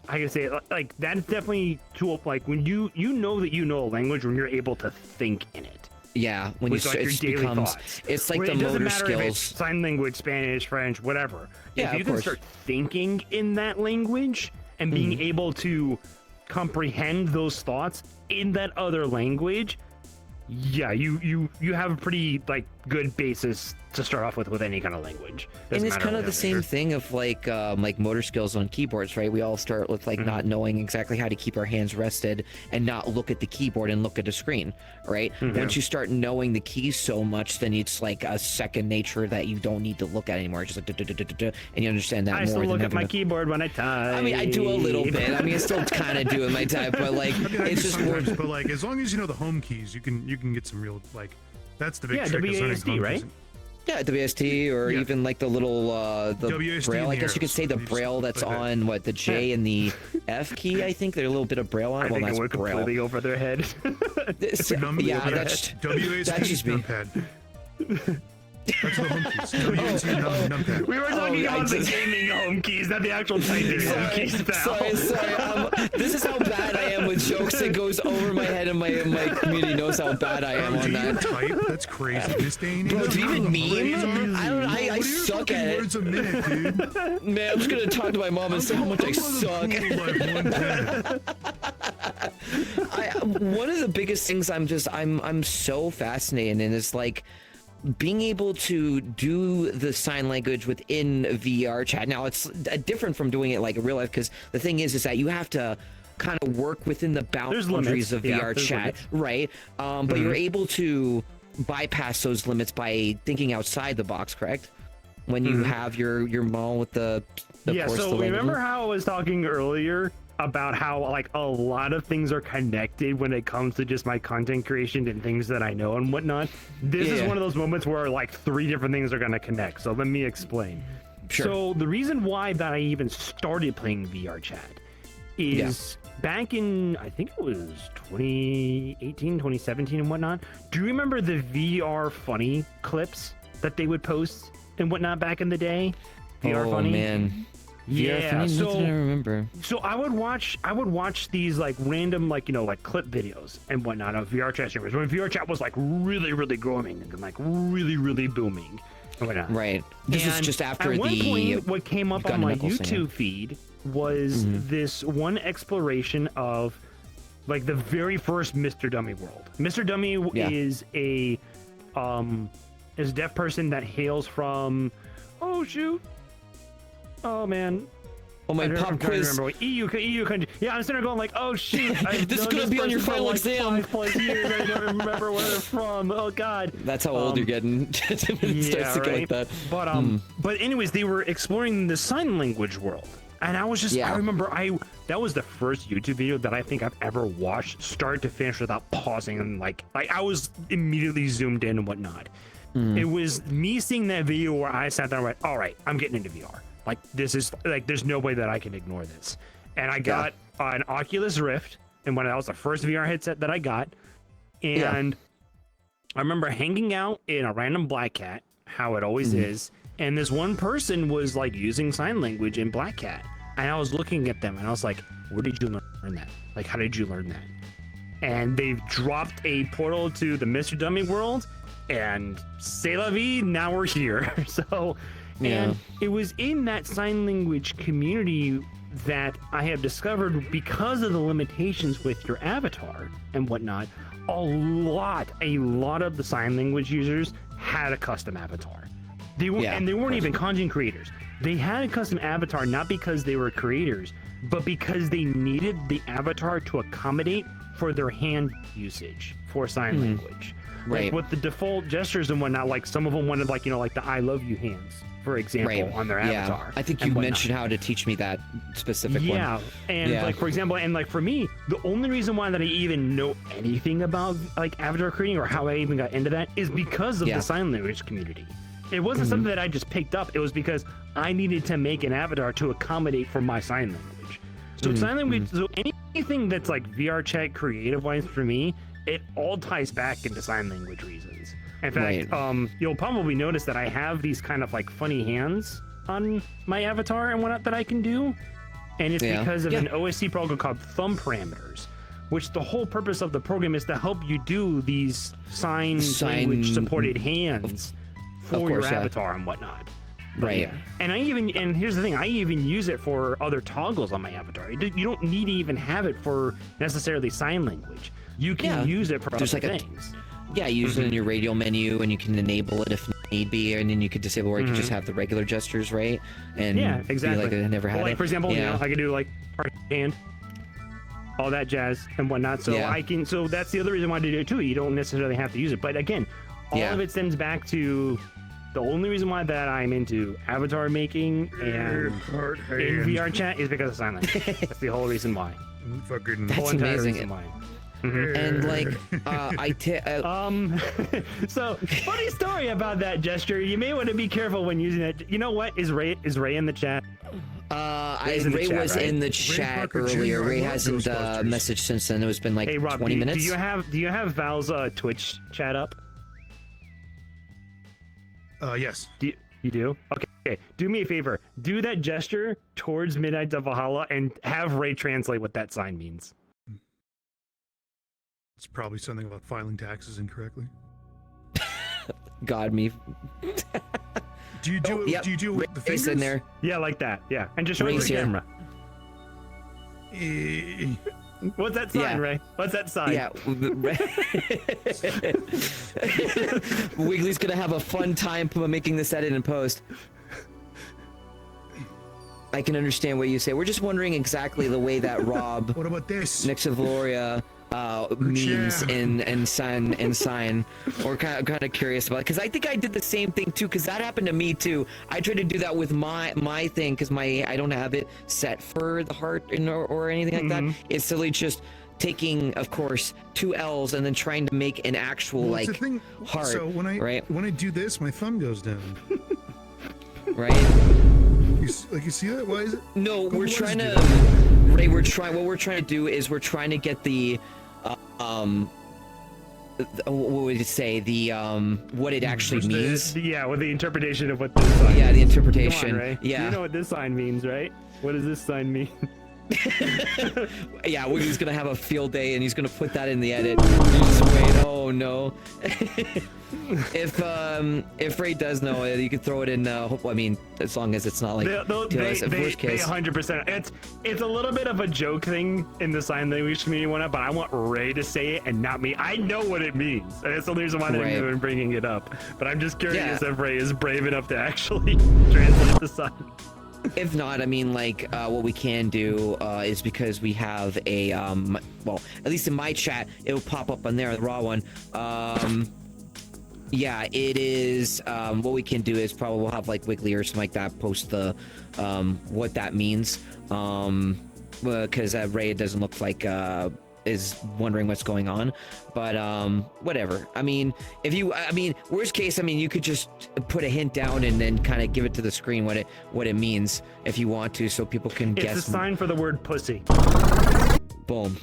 I can say like that's definitely to like when you know that you know a language when you're able to think in it. Yeah, when you like it becomes, it's like the motor skills. If it's sign language, Spanish, French, whatever. Yeah, if you can start thinking in that language and being able to comprehend those thoughts in that other language, yeah, you have a pretty like good basis to start off with any kind of language. And Doesn't it's matter kind of what the same language. thing of like motor skills on keyboards, right? We all start with like not knowing exactly how to keep our hands rested and not look at the keyboard and look at a screen, right? Once you start knowing the keys so much, then it's like a second nature that you don't need to look at anymore. It's just like and you understand that I more still than look at having my to- keyboard when I type. I mean, I do a little bit. I mean, I still kind of do in my type, but like I mean, I it's do just more. sometimes, but like as long as you know the home keys, you can get some real like. That's the big Yeah, trick. is learning WASD, home right? keys. Yeah, WST or Yeah. even like the little the WSD braille. and I the guess you could arrows. say the You just braille that's like that. on what the J and the F key. I think there's a little bit of braille on I it. Well, think that's it went braille. completely over their head. Yeah, that's WASD That's just me. numpad. That's the home keys. WASD numpad. We were talking I about the just- gaming home keys, not the actual typing home keys. Pal. sorry. This is how bad I am with jokes. It goes over my head, and my community knows how bad I am Do on you that. type? That's crazy. This day and age. Bro, do you even meme? I don't. I What are your suck fucking at it. words a minute, dude. Man, I'm just gonna talk to my mom and say how much I suck. One of the biggest things I'm so fascinated in is like being able to do the sign language within VR chat. Now it's different from doing it like in real life, because the thing is that you have to kind of work within the boundaries limits. of Yeah, VR there's chat, limits. right? But you're able to bypass those limits by thinking outside the box, correct? When you have your mall with the Yeah, course, so the language remember one? how I was talking earlier about how like a lot of things are connected when it comes to just my content creation and things that I know and whatnot? This is Yeah. one of those moments where like 3 different things are going to connect. So let me explain. Sure. So the reason why that I even started playing VR chat is back in, I think it was 2018, 2017 and whatnot. Do you remember the VR funny clips that they would post and whatnot back in the day? VR oh funny? man. VR Yeah, funny? so Nothing I remember. so I would watch these like random like like clip videos and whatnot of VR chat streamers when VR chat was like really growing and like really booming and whatnot. Right. This was And just after at one the point, what came up on Gunn my Knuckles thing, YouTube feed was this one exploration of like the very first Mr. Dummy world. Mr. Dummy Yeah. is a deaf person that hails from oh man. Oh my I'm pop trying to quiz. remember what EU country. Yeah, I'm sitting there going like, oh shoot, I've This is known gonna be on your person for, final like, exam. 5+ years. I don't remember where they're from. Oh god. That's how old you're getting. It starts to get like that. But anyways, they were exploring the sign language world, and I was just Yeah. I remember that was the first YouTube video that I think I've ever watched start to finish without pausing, and like I was immediately zoomed in and whatnot. It was me seeing that video where I sat there and went, all right, I'm getting into VR. Like this is like there's no way that I can ignore this. And I got an Oculus Rift, and when that was the first VR headset that I got, and I remember hanging out in a random Black Cat, how it always is, and this one person was like using sign language in Black Cat, and I was looking at them and I was like, where did you learn that? Like, how did you learn that? And they've dropped a portal to the Mr. Dummy world, and c'est la vie, now we're here. So, and it was in that sign language community that I have discovered, because of the limitations with your avatar and whatnot, a lot of the sign language users had a custom avatar. They were, and they weren't even content creators. They had a custom avatar not because they were creators, but because they needed the avatar to accommodate for their hand usage for sign language. Right. Like with the default gestures and whatnot, like some of them wanted like like the I love you hands, for example, on their avatar. I think you and whatnot. mentioned how to teach me that specific one. Yeah, and like for example, and like for me, the only reason why that I even know anything about like avatar creating or how I even got into that is because of the sign language community. It wasn't something that I just picked up. It was because I needed to make an avatar to accommodate for my sign language. So sign language, so anything that's like VR chat creative wise for me, it all ties back into sign language reasons. In fact, you'll probably notice that I have these kind of like funny hands on my avatar and whatnot that I can do. And it's because of an OSC program called Thumb Parameters, which the whole purpose of the program is to help you do these sign language supported hands for your avatar and whatnot. Right. And and here's the thing, I even use it for other toggles on my avatar. You don't need to even have it for necessarily sign language. You can use it for other things. Yeah, use it in your radial menu, and you can enable it if need be, and then you could disable, or you could just have the regular gestures, right? And Yeah, exactly. be like I never had Well, like it. for example, yeah. you know, I could do like part hand, all that jazz and whatnot. So Yeah. I can. So that's the other reason why to do it too. You don't necessarily have to use it, but again, all Yeah. of it stems back to the only reason why that I'm into avatar making and in VR chat is because of sign language. That's the whole reason why. Fucking That's Whole entire amazing. reason why. And like, So funny story about that gesture. You may want to be careful when using it. You know what? Is Ray in the chat? Ray's in the Ray chat, was right? in the chat Parker Jr., earlier. I Ray love hasn't Ghostbusters. messaged since then. It's been like Hey Rob, 20 minutes. do you have Val's Twitch chat up? Yes. You do? Okay. Do me a favor. Do that gesture towards Midnight of Valhalla and have Ray translate what that sign means. It's probably something about filing taxes incorrectly. God, me. Do you do it? Yep. Do you do it with the Ray's fingers? in there. Yeah, like that. Yeah, and just show it to Ray's the here. camera. Eh, What's that sign, Yeah. Ray? What's that sign? Yeah. Wiggly's gonna have a fun time making this edit and post. I can understand what you say. We're just wondering exactly the way that Rob What about this? next to Velouria means Yeah. and sign. We're kind of curious about it, because I think I did the same thing too, because that happened to me too. I tried to do that with my thing, because I don't have it set for the heart or anything like that. It's literally just taking, of course, 2 L's and then trying to make an actual Well, it's like the thing. heart. So when I right, do this, my thumb goes down. right. You see that? Why is it? No, Google we're Lens trying do to. that. Ray, what we're trying to do is we're trying to get the, what would it say? The what it actually means. Yeah, with the interpretation of what this sign Yeah, the means. interpretation. Come on, Ray. Yeah. You know what this sign means, right? What does this sign mean? Yeah, Wiggy's gonna have a field day, and he's gonna put that in the edit. You just wait. Oh no. If Ray does know it, you could throw it in. I mean, as long as it's not like They worst case. 100%. It's a little bit of a joke thing in the sign language community, but I want Ray to say it and not me. I know what it means, and that's the reason why they're Right. even bringing it up. But I'm just curious Yeah. if Ray is brave enough to actually translate the sign. If not, I mean, like, what we can do is, because we have a well, at least in my chat, it will pop up on there, the raw one. Yeah, it is. What we can do is probably we'll have like Wiggly or something like that post the what that means. Because Ray, it doesn't look like is wondering what's going on, but whatever. I mean, worst case, I mean, you could just put a hint down and then kind of give it to the screen what it means if you want to, so people can It's guess. a sign for the word pussy. Boom.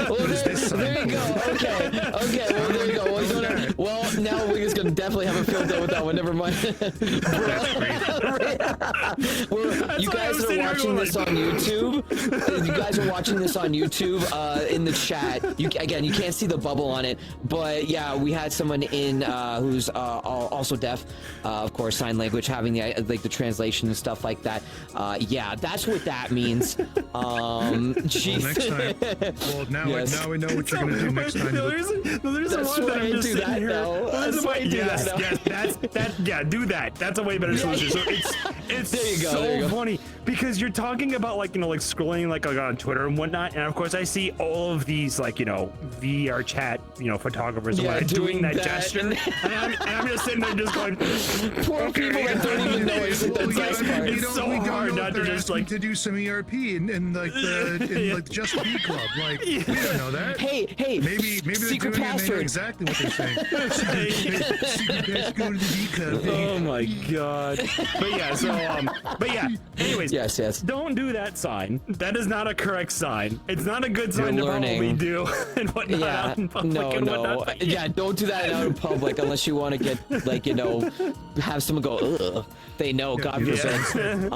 What is this sign? There you go. Okay. Well, there you go. Well, now Wiggy's gonna definitely have a field day with that one. Never mind. You guys are watching this on YouTube. You guys are watching this on YouTube. In the chat, you can't see the bubble on it, but yeah, we had someone in who's also deaf, of course, sign language, having the translation and stuff like that. Yeah, that's what that means. Jeez. Next time. Well, now we know what you're gonna do next time. There's That's one why that I'm I just do sitting that here. now. That's why I do that now. Yeah, do that. That's a way better solution. So it's There you go, so there you go. funny because you're talking about like scrolling like on Twitter and whatnot, and of course I see all of these VR chat photographers and whatnot doing that gesture, and I'm just sitting there just going, Poor people that don't even know it's the best part. It's so hard not to just like to do some ERP in like the Just Be Club. Like we don't know that. Hey, Maybe they're secret doing it and they know password. exactly what they're saying. Secret password, go to the B Club. oh my god. But yeah, anyways, Yes. don't do that sign. That is not a correct sign. It's not a good sign You're to probably learning. do and whatnot Yeah, out in public no. and whatnot. But Yeah, don't do that out in public unless you want to get have someone go, ugh. They know, God forbid.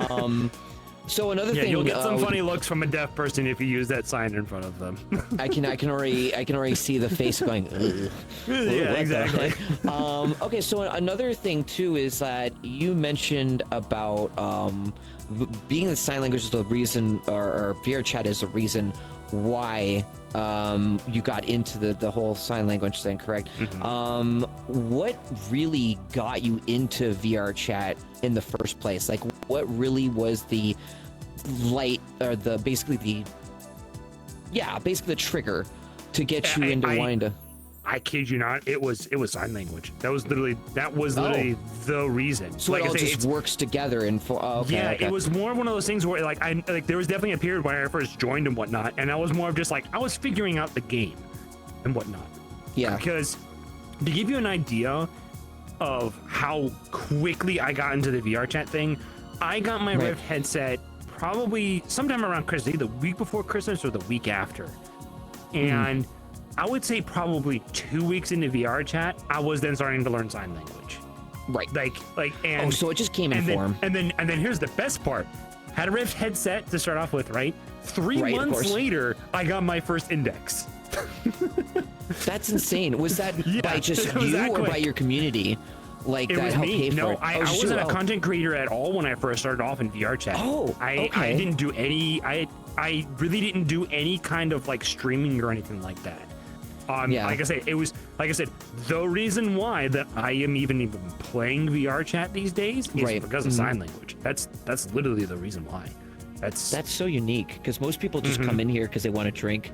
So another yeah, thing, you'll get some funny looks from a deaf person if you use that sign in front of them. I can already see the face going, ugh. Yeah, What the exactly. heck? Okay, so another thing too is that you mentioned about being the sign language is the reason, or VR chat is the reason why you got into the whole sign language thing, correct? What really got you into VR chat in the first place? Like, what really was the light, or basically the trigger to get you into wanting to? I kid you not, it was sign language. That was literally the reason. So it all just works together and it was more one of those things where there was definitely a period when I first joined and whatnot, and I was more of just like I was figuring out the game and whatnot. Yeah. Because to give you an idea of how quickly I got into the VR chat thing, I got my Rift headset probably sometime around Christmas, either the week before Christmas or the week after. And I would say probably 2 weeks into VR chat, I was then starting to learn sign language. Right. And so it just came in form. And then here's the best part. Had a Rift headset to start off with, right? 3 months later, I got my first index. That's insane. Was that by just you or by your community? Like, it that was helped me. pay for No, it? I wasn't a content creator at all when I first started off in VR chat. I didn't do any. I really didn't do any kind of like streaming or anything like that. Like I said, the reason why that I am even playing VR chat these days is because of sign language. That's literally the reason why. That's so unique, because most people just come in here because they want to drink.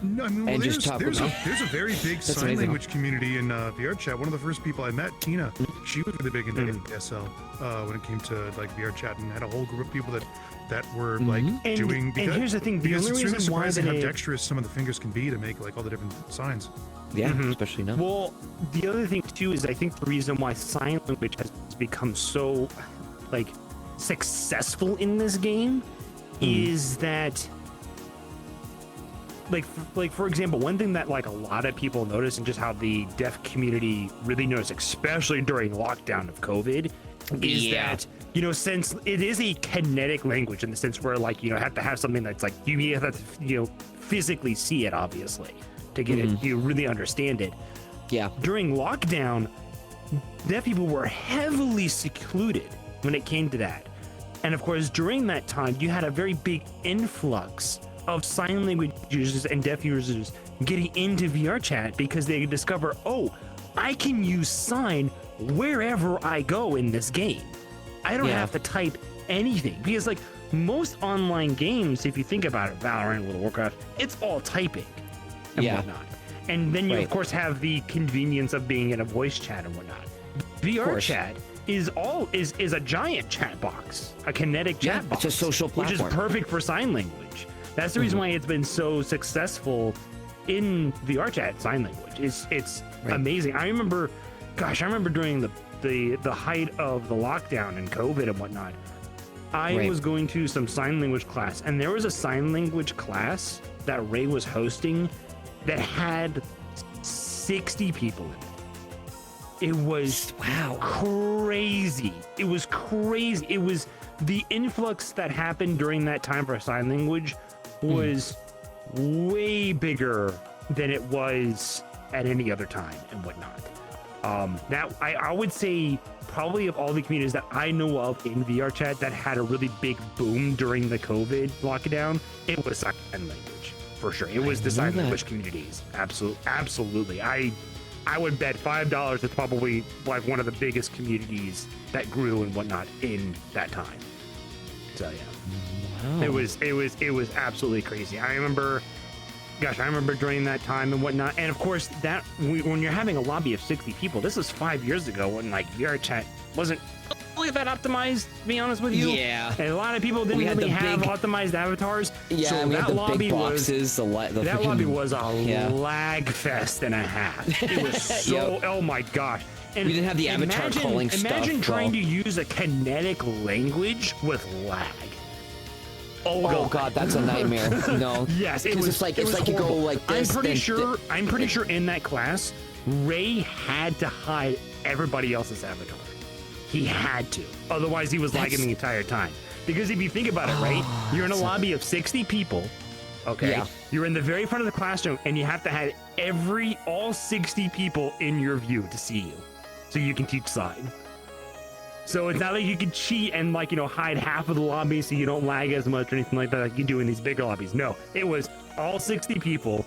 No, I mean, well, and just talk there's about. There's a very big sign language community in VR chat. One of the first people I met, Tina, she was really big into ASL when it came to like VR chat, and had a whole group of people that were like doing. And here's the thing: the because only it's really reason why surprising how dexterous some of the fingers can be to make like all the different signs. Yeah, especially now. Well, the other thing too is I think the reason why sign language has become so like successful in this game is that like for example, one thing that like a lot of people notice, and just how the deaf community really noticed, especially during lockdown of COVID, is that, you know, since it is a kinetic language in the sense where like, you know, have to have something that's like you have to, you know, physically see it, obviously, to get it, you really understand it. Yeah. During lockdown, deaf people were heavily secluded when it came to that. And of course, during that time, you had a very big influx of sign language users and deaf users getting into VR chat because they discover, oh, I can use sign wherever I go in this game. I don't have to type anything, because like most online games, if you think about it, Valorant, World of Warcraft, it's all typing and whatnot. And then you of course have the convenience of being in a voice chat and whatnot. VR chat is a giant chat box, a kinetic chat box. It's a social platform, which is perfect for sign language. That's the reason why it's been so successful in VR chat. Sign language it's amazing. I remember during the height of the lockdown and COVID and whatnot, I was going to some sign language class, and there was a sign language class that Ray was hosting that had 60 people in it. It was crazy. It was crazy. It was the influx that happened during that time for sign language was way bigger than it was at any other time and whatnot. That I would say probably of all the communities that I know of in VR chat that had a really big boom during the COVID lockdown, it was sign language for sure. It was the sign language communities. Absolutely. I would bet $5 it's probably like one of the biggest communities that grew and whatnot in that time. So yeah. Wow. It was absolutely crazy. I remember during that time and whatnot, and of course that when you're having a lobby of 60 people, this was 5 years ago when like VR chat wasn't really that optimized, to be honest with you. Yeah. And a lot of people didn't really have optimized avatars. Yeah, so we that had the lobby big boxes, that lobby was a lag fest and a half. It was so oh my gosh. And we didn't have the avatar calling stuff. Imagine trying to use a kinetic language with lag. Oh god, that's a nightmare. No. Yes, it was. It's like you go like this. I'm pretty sure in that class, Ray had to hide everybody else's avatar. He had to, otherwise he was lagging the entire time. Because if you think about it, right, you're in a lobby of 60 people. Okay. Yeah. You're in the very front of the classroom, and you have to have all 60 people in your view to see you, so you can teach sign. So it's not like you can cheat and like, you know, hide half of the lobby so you don't lag as much or anything like that like you do in these bigger lobbies. No, it was all 60 people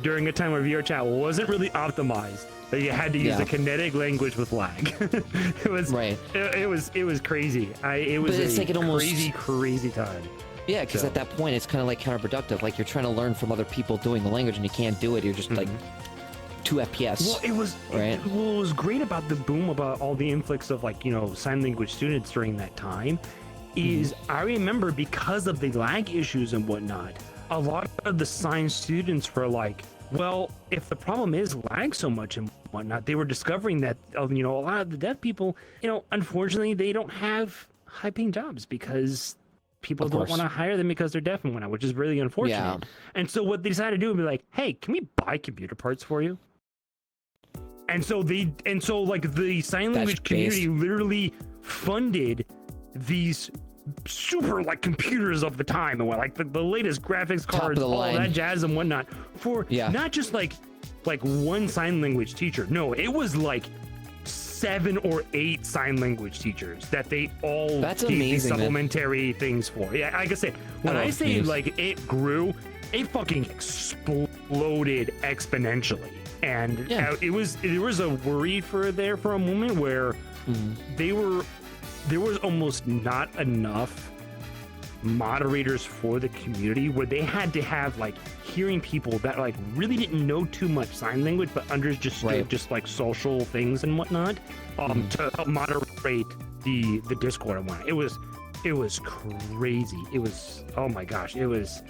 during a time where VR chat wasn't really optimized. That you had to use the kinetic language with lag. It was right. It was crazy. It was it's like crazy time. Yeah, because at that point it's kind of like counterproductive. Like you're trying to learn from other people doing the language and you can't do it. You're just like 2 FPS. Well, it was right. What was great about the boom about all the influx of like sign language students during that time is I remember because of the lag issues and whatnot, a lot of the sign students were like, well, if the problem is lag so much and whatnot, they were discovering that a lot of the deaf people, unfortunately they don't have high-paying jobs because people don't want to hire them because they're deaf and whatnot, which is really unfortunate. Yeah. And so what they decided to do would be like, hey, can we buy computer parts for you? And so like the sign language community literally funded these super like computers of the time and what like the latest graphics cards, all that jazz and whatnot for not just like one sign language teacher. No, it was like 7 or 8 sign language teachers that they all gave these supplementary things for. Yeah, like I said, when I say like it grew, it fucking exploded exponentially. And there was a worry for a moment where there was almost not enough moderators for the community where they had to have like hearing people that like really didn't know too much sign language but understood just like social things and whatnot to help moderate the Discord and whatnot. It was crazy. It was, oh my gosh, it was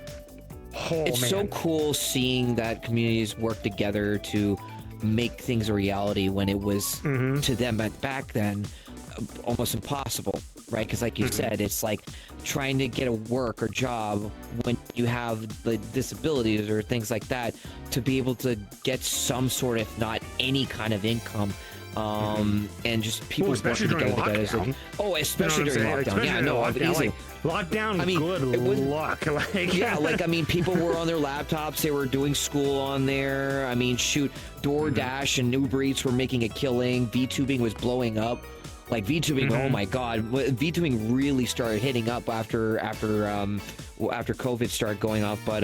it's so cool seeing that communities work together to make things a reality when it was to them back then almost impossible, right? Because like you said, it's like trying to get a work or job when you have the disabilities or things like that to be able to get some sort, if not any kind of income. And just people working together. Especially during lockdown. Obviously. Lockdown, good luck. People were on their laptops. They were doing school on there. I mean, shoot, DoorDash and Uber Eats were making a killing. VTubing was blowing up. Like VTubing, oh my God, VTubing really started hitting up after COVID started going off. But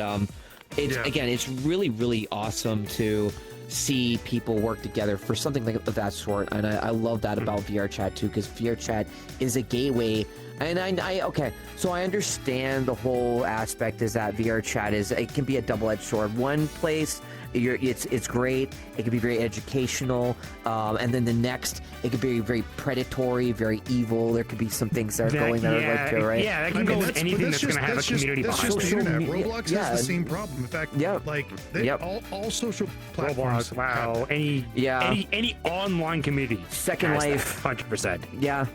again, it's really, really awesome to see people work together for something like of that sort, and I love that about VR chat too, because VR chat is a gateway. And so I understand the whole aspect is that VR chat it can be a double-edged sword. One place it's great, it can be very educational, and then the next it could be very predatory, very evil. There could be some things that are going that are like right. Yeah, that can go with anything that's going to have a community behind. That's just the internet. Roblox has the same problem. In fact, all social platforms. Roblox, WoW, any online community. Second Life, 100%. Yeah.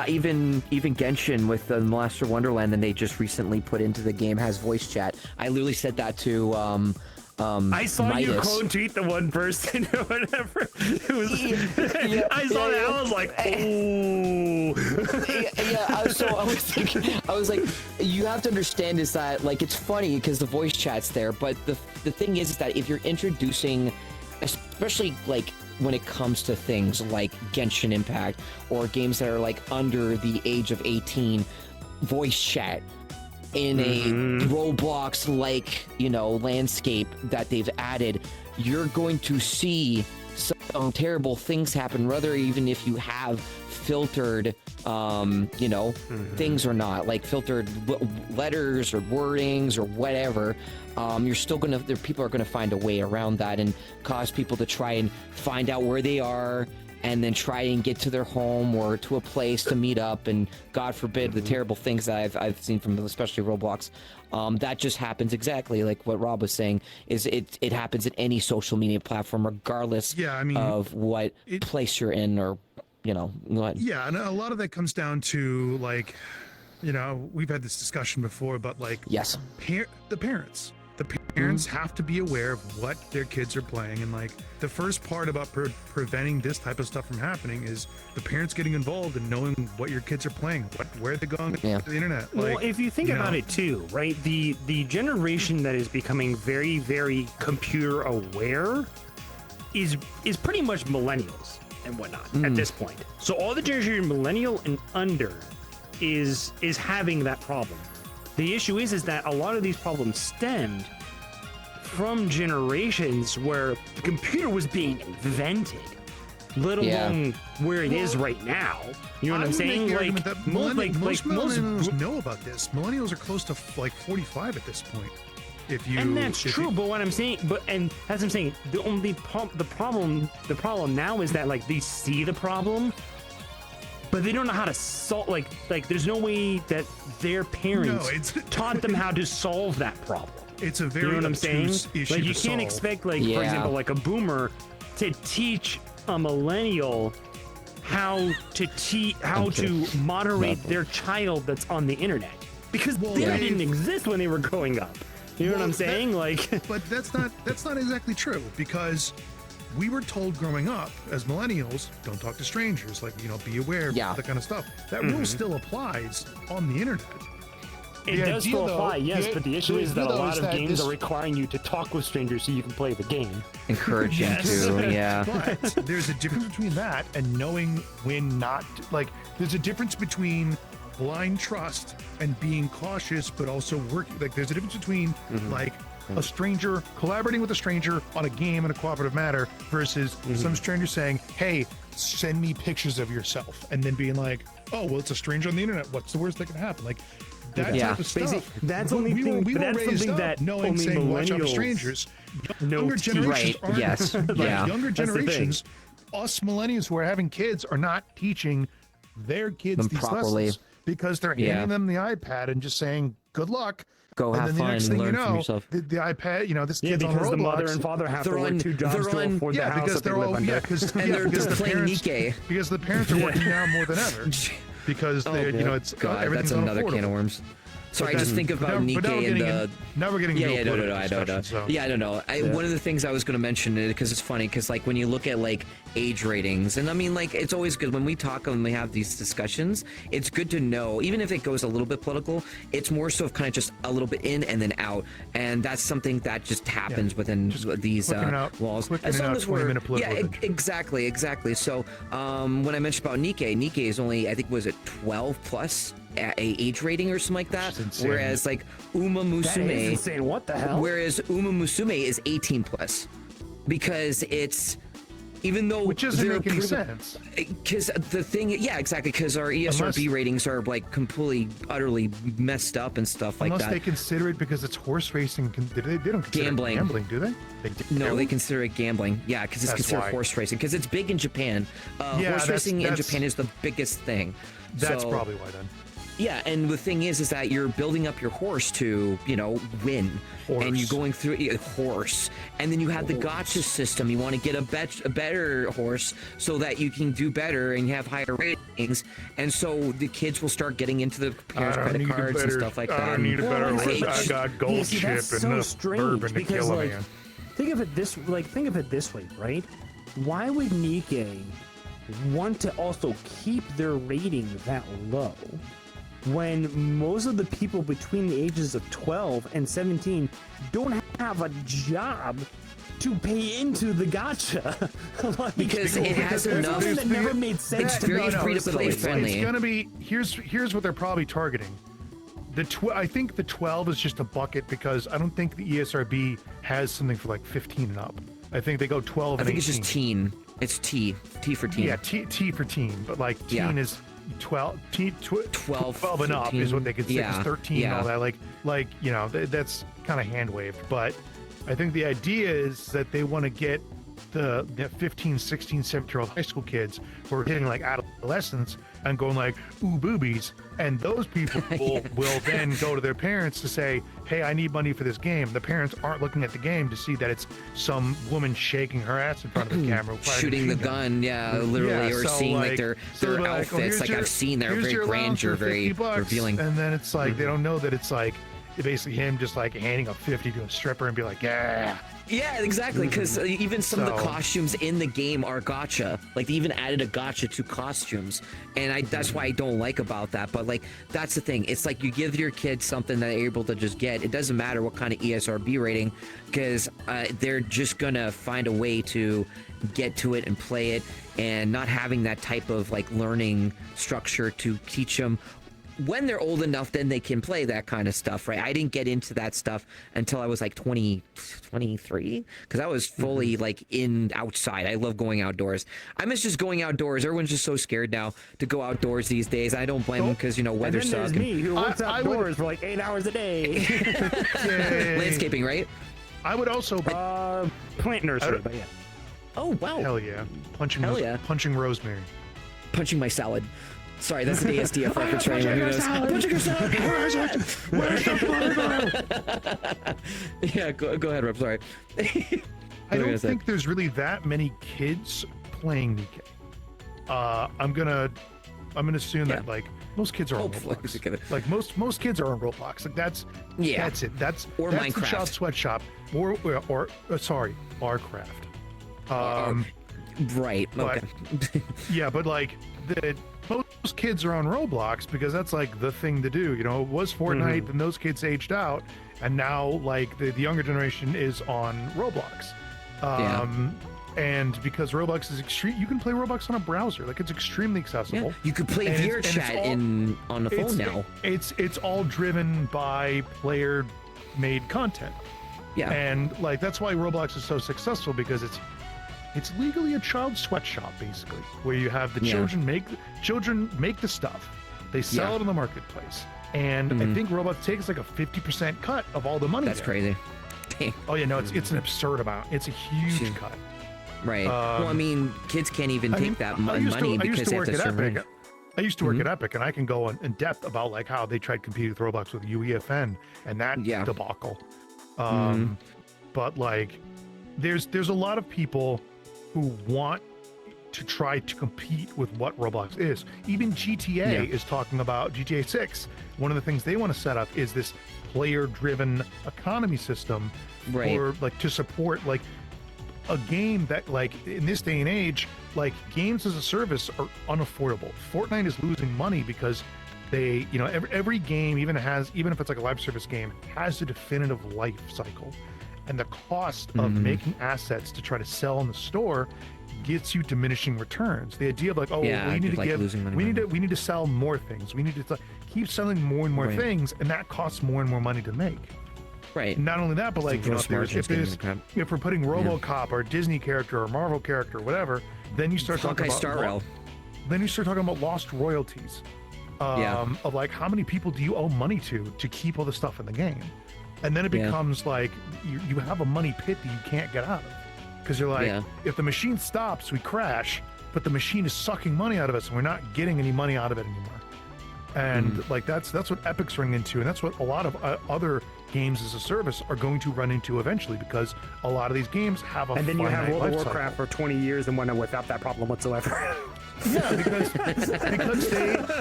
Even Genshin with the Master Wonderland, and they just recently put into the game has voice chat. I literally said that to I saw Midas. you quote tweet the one person or whatever. I saw that. I was like, oh. So I was like, you have to understand is that like it's funny because the voice chat's there, but the thing is that if you're introducing, especially like when it comes to things like Genshin Impact or games that are like under the age of 18, voice chat in a Roblox like landscape that they've added, you're going to see some terrible things happen, whether even if you have filtered things or not, like filtered letters or wordings or whatever. You're still people are gonna find a way around that and cause people to try and find out where they are and then try and get to their home or to a place to meet up, and God forbid the terrible things that I've seen from especially Roblox. That just happens exactly like what Rob was saying. Is it happens at any social media platform, regardless of what place you're in or what. Yeah, and a lot of that comes down to like, we've had this discussion before, but like the parents. The parents have to be aware of what their kids are playing, and like the first part about preventing this type of stuff from happening is the parents getting involved and knowing what your kids are playing, where they're going to the internet. Well, if you think about it too, right? The generation that is becoming very, very computer aware is pretty much millennials and whatnot at this point. So all the generation millennial and under is having that problem. The issue is that a lot of these problems stemmed from generations where the computer was being invented, let alone where it is right now. You know what I'm saying? Like, most millennials know about this. Millennials are close to like 45 at this point. And that's true, but what I'm saying, and as I'm saying, the problem now is that like they see the problem, but they don't know how to solve. Like there's no way that their parents taught them how to solve that problem. It's a very, you know what I'm saying? Issue like you to can't solve. expect, like for example, like a boomer to teach a millennial how to moderate their child that's on the internet, because they didn't exist when they were growing up. You know what I'm saying? But that's not exactly true, because we were told growing up as millennials, don't talk to strangers, like, you know, be aware, that kind of stuff. That rule still applies on the internet. It does still apply, yes, but the issue is that a lot of games are requiring you to talk with strangers so you can play the game. Encouraging to, But there's a difference between that and knowing when not, like, there's a difference between blind trust and being cautious, but also working. Like, there's a difference between like a stranger collaborating with a stranger on a game in a cooperative manner versus some stranger saying, "Hey, send me pictures of yourself," and then being like, "Oh, well, it's a stranger on the internet. What's the worst that can happen?" Like that type of stuff. That's only we thing. were That's raised something up that knowing, only saying, "Watch out for millennials strangers." know. Younger generations aren't. Yes. Like, younger That's the thing. generations, us millennials who are having kids, are not teaching their kids Them these properly. lessons, because they're handing them the iPad and just saying, "Good luck. Go and have then the fun, next thing learn you know, from yourself. The iPad, you know, this Yeah, kid's on because Roblox. the mother and father have to They're work on- 2 jobs they're to on- afford the house because that they they're live all under. because And they're because the playing parents Nikkei. because the parents are working now more than ever, because they you know, it's God, everything's that's another can of unaffordable. worms. Sorry, I just think about but now we're Nikkei and getting the. in- now we're getting into a No, political I don't know. discussion, so. Yeah, I don't know. One of the things I was going to mention, because it's funny, because like when you look at like age ratings, and I mean, like, it's always good when we talk and we have these discussions, it's good to know, even if it goes a little bit political, it's more so of kind of just a little bit in and then out, and that's something that just happens within these walls. As long as we're exactly. So when I mentioned about Nikkei is only, I think, was it 12 plus a age rating or something like that, whereas like Uma Musume, That is insane. What the hell? whereas Uma Musume is 18 plus, because it's, even though Which doesn't make any sense. Because the thing, exactly, because our ESRB ratings are like completely, utterly messed up and stuff like Unless that. they consider it because it's horse racing. They don't consider Gambling. it gambling, do they? No, they consider it gambling. Yeah, because it's That's considered why. horse racing. Because it's big in Japan. Horse racing in Japan is the biggest thing. That's So, probably why then. yeah, and the thing is that you're building up your horse to, you know, win. And you're going through a horse. And then you have the gotcha system. You want to get a better horse so that you can do better and have higher ratings. And so the kids will start getting into the parents' credit cards and stuff like that. I don't need a better And horse. I age- got gold see, chip that's and so the strange, bourbon to because, kill a like, man. think of it this way, right? Why would Nikkei want to also keep their rating that low when most of the people between the ages of 12 and 17 don't have a job to pay into the gotcha? Like, Because it has there's enough- something that never made sense. It's to very me free-to-play personally. friendly. It's gonna be here's what they're probably targeting. I think the 12 is just a bucket, because I don't think the E ESRB has something for like 15 and up. I think they go 12 I and think 18. it's just teen. It's T for teen. Yeah, T for teen, but like teen is 12, 12 and up 13, is what they consider. yeah, 13 and all yeah. that. Like you know, that's kind of hand waved. But I think the idea is that they want to get the 15, 16, 17-year-old high school kids who are hitting like adolescence and going like, ooh, boobies. And those people will then go to their parents to say, hey, I need money for this game. The parents aren't looking at the game to see that it's some woman shaking her ass in front of the camera. Shooting the gun, literally, or so, seeing like their so they're outfits. "Oh, here's Like your- I've seen, they're here's very your allowance grandeur, for very $50, revealing. And then it's like they don't know that it's like basically him just like handing a 50 to a stripper and be like, yeah. Yeah, exactly. Because even some of the So- costumes in the game are gotcha. Like they even added a gotcha to costumes, and that's why I don't like about that. But like that's the thing. It's like you give your kids something that they're able to just get. It doesn't matter what kind of ESRB rating, because they're just gonna find a way to get to it and play it, and not having that type of like learning structure to teach them when they're old enough, then they can play that kind of stuff, right? I didn't get into that stuff until I was like 23, because I was fully like outside. I love going outdoors. I miss just going outdoors. Everyone's just so scared now to go outdoors these days. I don't blame them because, you know, weather and then sucks. there's me who works outdoors for like 8 hours a day. Landscaping, right? I would also Plant nursery, but yeah. Oh, wow. hell yeah, punching rosemary. Punching my salad. Sorry, that's an ASDF reference for anyone who knows. I'm punching your salad. Where's the Yeah, go ahead, Rob. Sorry. I don't think there's really that many kids playing Nikkei. I'm gonna assume that like most kids are on Roblox. Like most kids are on Roblox. Like that's it. That's Minecraft. The child sweatshop or Barcraft. Right. Okay. Yeah, but like most kids are on Roblox because that's like the thing to do. You know, it was Fortnite, and those kids aged out, and now like the younger generation is on Roblox. And because Roblox is extreme, you can play Roblox on a browser. Like it's extremely accessible. Yeah, you could play VR chat on the phone now. It's all driven by player-made content. Yeah, and like that's why Roblox is so successful, because it's legally a child sweatshop, basically, where you have the children make the stuff, they sell it on the marketplace, and I think Roblox takes like a 50% cut of all the money. That's crazy. Oh yeah, no, it's an absurd amount. It's a huge cut. Right. Well, I mean, kids can't even take that money because they have to survive. I used to work at Epic, and I can go in depth about like how they tried competing with Roblox with UEFN and that debacle. But like, there's a lot of people who want to try to compete with what Roblox is. Even GTA is talking about GTA 6. One of the things they want to set up is this player-driven economy system for like to support like a game that like in this day and age, like games as a service are unaffordable. Fortnite is losing money because they, you know, every game even if it's like a live service game, has a definitive life cycle. And the cost of making assets to try to sell in the store gets you diminishing returns. The idea of like, we need to sell more things. We need to keep selling more and more things, and that costs more and more money to make. Right. And not only that, but like, you know, if we're putting RoboCop or a Disney character or Marvel character or whatever, then you start talking about lost royalties. Of like, how many people do you owe money to keep all the stuff in the game? And then it becomes like you have a money pit that you can't get out of, because you're like, if the machine stops, we crash, but the machine is sucking money out of us, and we're not getting any money out of it anymore. And like that's what Epic's running into, and that's what a lot of other games as a service are going to run into eventually, because a lot of these games have a and then you have World of Warcraft cycle for 20 years and went without that problem whatsoever. Yeah,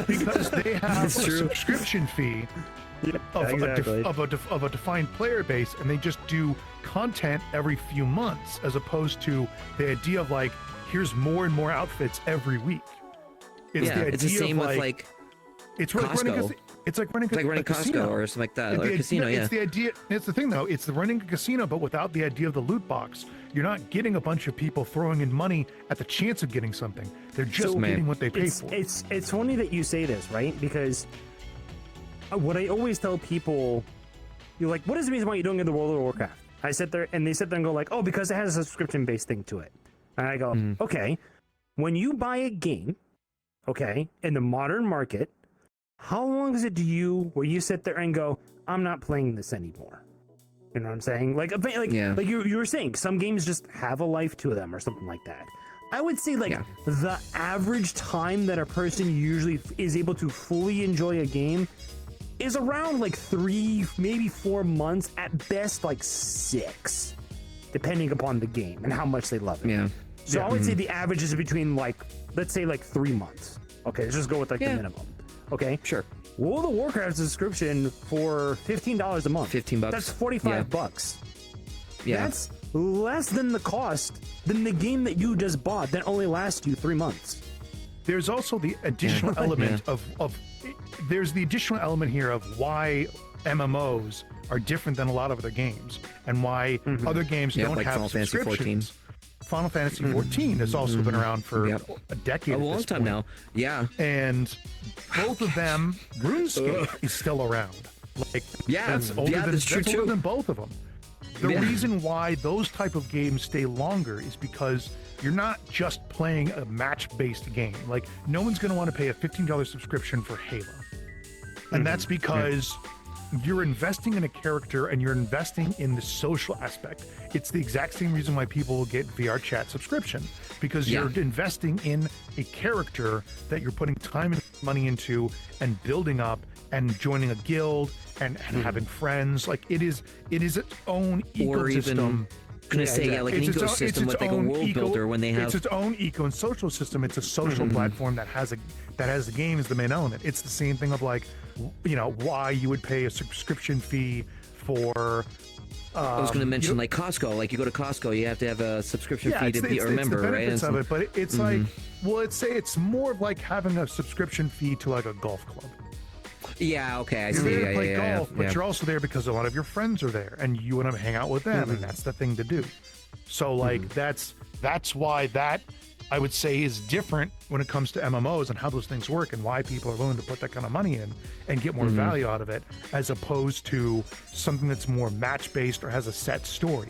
because they have a subscription fee of a defined player base, and they just do content every few months, as opposed to the idea of like, here's more and more outfits every week. It's the same with like it's like Costco. It's like running Costco casino. or something like that, or a casino. It's the idea. It's the thing though. It's the running a casino, but without the idea of the loot box. You're not getting a bunch of people throwing in money at the chance of getting something. They're just getting what they pay for. It's funny that you say this, right? Because what I always tell people, you're like, what is the reason why you don't get the World of Warcraft? I sit there and they sit there and go like, oh, because it has a subscription-based thing to it. And I go, okay, when you buy a game, okay, in the modern market, how long is it where you sit there and go, I'm not playing this anymore? You know what I'm saying? Like you were saying, some games just have a life to them or something like that. I would say the average time that a person usually is able to fully enjoy a game is around like 3, maybe 4 months, at best like 6, depending upon the game and how much they love it. So I would say the average is between like, let's say like 3 months. Okay, let's just go with like the minimum. Okay, sure. World of Warcraft subscription for $15 a month. $15. That's $45. Yeah. That's less than the cost than the game that you just bought that only lasts you 3 months. There's also the additional element of there's the additional element here of why MMOs are different than a lot of other games, and why other games don't like have Final Fantasy subscriptions. Final Fantasy 14 has also been around for Yep. a decade. A at long this time point. now. Yeah. And both of them, RuneScape is still around. Like, Yeah, that's older than, that's true that's older too. than both of them. The Yeah. reason why those type of games stay longer is because you're not just playing a match-based game. Like, no one's going to want to pay a $15 subscription for Halo. And that's because you're investing in a character and you're investing in the social aspect. It's the exact same reason why people will get VR chat subscription, because you're investing in a character that you're putting time and money into and building up and joining a guild and having friends. Like, it is its own Or even, ecosystem. gonna say, like an It's ecosystem with like a own world builder when they have. It's its own eco and social system. It's a social platform that has the game as the main element. It's the same thing of like, why you would pay a subscription fee for. I was going to mention like Costco. Like you go to Costco, you have to have a subscription fee to be a member, it's the right? benefits And of it, but it's like, well, let's say it's more of like having a subscription fee to like a golf club. yeah, okay, I You're see. there Yeah, to play yeah, golf, yeah. but you're also there because a lot of your friends are there, and you want to hang out with them, and that's the thing to do. So like that's why that I would say is different when it comes to MMOs and how those things work and why people are willing to put that kind of money in and get more value out of it, as opposed to something that's more match based or has a set story.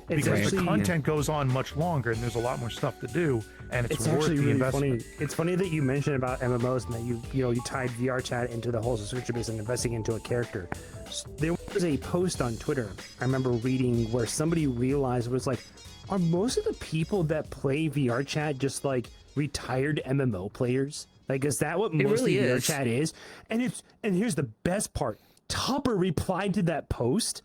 It's Because actually, the content goes on much longer and there's a lot more stuff to do, and it's it's worth actually the really investment. funny. It's funny that you mentioned about MMOs and that you tied VR chat into the whole subscription base and investing into a character. There was a post on Twitter I remember reading where somebody realized, was like, are most of the people that play VR chat just like retired MMO players? Like, is that what most really of VR is. chat is? And here's the best part. Tupper replied to that post,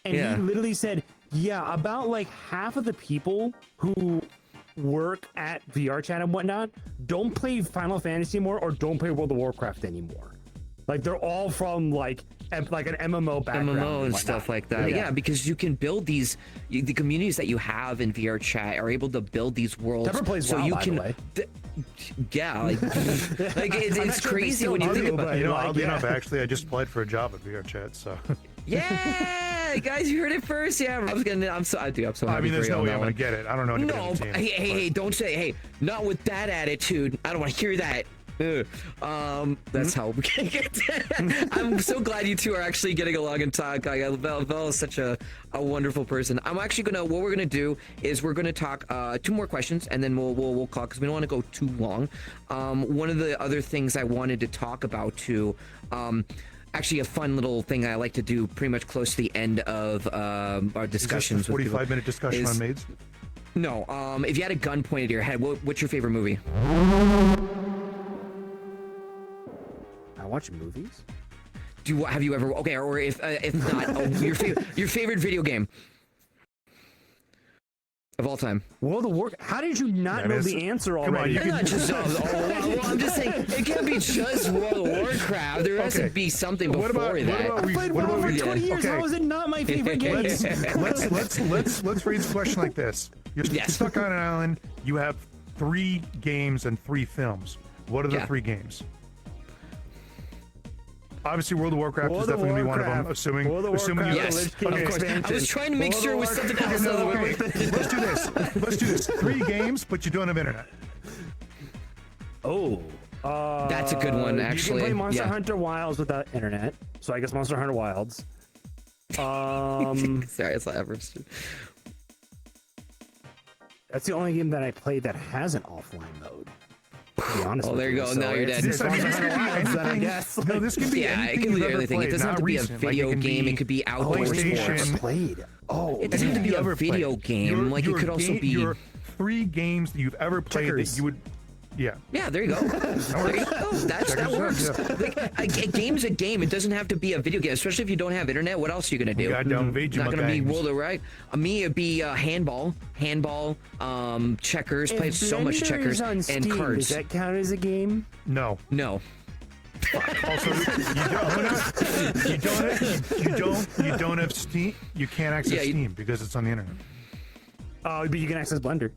and Yeah. he literally said, yeah, about like half of the people who work at VR chat and whatnot don't play Final Fantasy anymore or don't play World of Warcraft anymore. Like, they're all from like an MMO background MMO and whatnot. stuff like that. Yeah, because you can build these. The communities that you have in VR chat are able to build these worlds. Tupper plays so WoW, you by the can. way. Yeah, like it's I'm not sure if they crazy still when you do, think about. but, You know, like, oddly yeah. enough, actually, I just applied for a job at VR chat, so. Yeah, guys, you heard it first. Yeah, I'm so happy I mean, for there's you no on way that I'm one. gonna get it. I don't know anybody No, on the but team. hey, don't say, hey, not with that attitude. I don't want to hear that. That's how we can get I'm so glad you two are actually getting along and talk. Vel is such a wonderful person. I'm actually what we're gonna do is we're gonna talk 2 more questions and then we'll call, because we don't want to go too long. One of the other things I wanted to talk about too, actually a fun little thing I like to do pretty much close to the end of our discussions. Is this a 45-minute discussion on maids? No, if you had a gun pointed to your head, what's your favorite movie? I watch movies. Have you ever? Okay, or if not, your favorite video game of all time. World of Warcraft. How did you not That know is- the answer come on, already? you can- Not just well, I'm just saying it can't be just World of Warcraft. There has to Okay. be something before What about- what that. about I played WoW for 20 years. Okay. How is it not my favorite game? Let's raise a question like this. You're Yes. stuck on an island. You have 3 games and 3 films. What are the Yeah. 3 games? Obviously, World of Warcraft World is of definitely going to be one of them. Warcraft. World of Assuming you. Warcraft, Yes, Lich King of course. expansion. I was trying to make World sure it of was something else. No, okay. Let's do this. Let's do this. 3 games, but you don't have internet. Oh. That's a good one, You actually. can play Monster Yeah. Hunter Wilds without internet. So I guess Monster Hunter Wilds. Sorry, it's not ever. That's the only game that I play that has an offline mode. To be honest Oh, with there you go. So Now you're it's- dead. it's I mean, Monster this could Hunter be Wilds, then I anything. guess. No, this can be Yeah, anything it can you've be ever anything. It played, doesn't have not to be a recent. Like, video it can game. be It could be outdoor PlayStation. sports. Played. Oh, It doesn't have to be you a ever video played. game. Like it could also be. Your 3 games that you've ever played Checkers. that you would. Yeah. Yeah, there you go. There you go. That Checkers, works. yeah. Like, a game's a game. It doesn't have to be a video game, especially if you don't have internet. What else are you gonna do? Goddamn It's not gonna be Vegemite World of right. Me, it'd be handball, checkers. Played so much Blender checkers is on and Steam, cards. Does that count as a game? No. No. Also, you don't have Steam. You can't access Yeah, Steam because it's on the internet. Oh, but you can access Blender.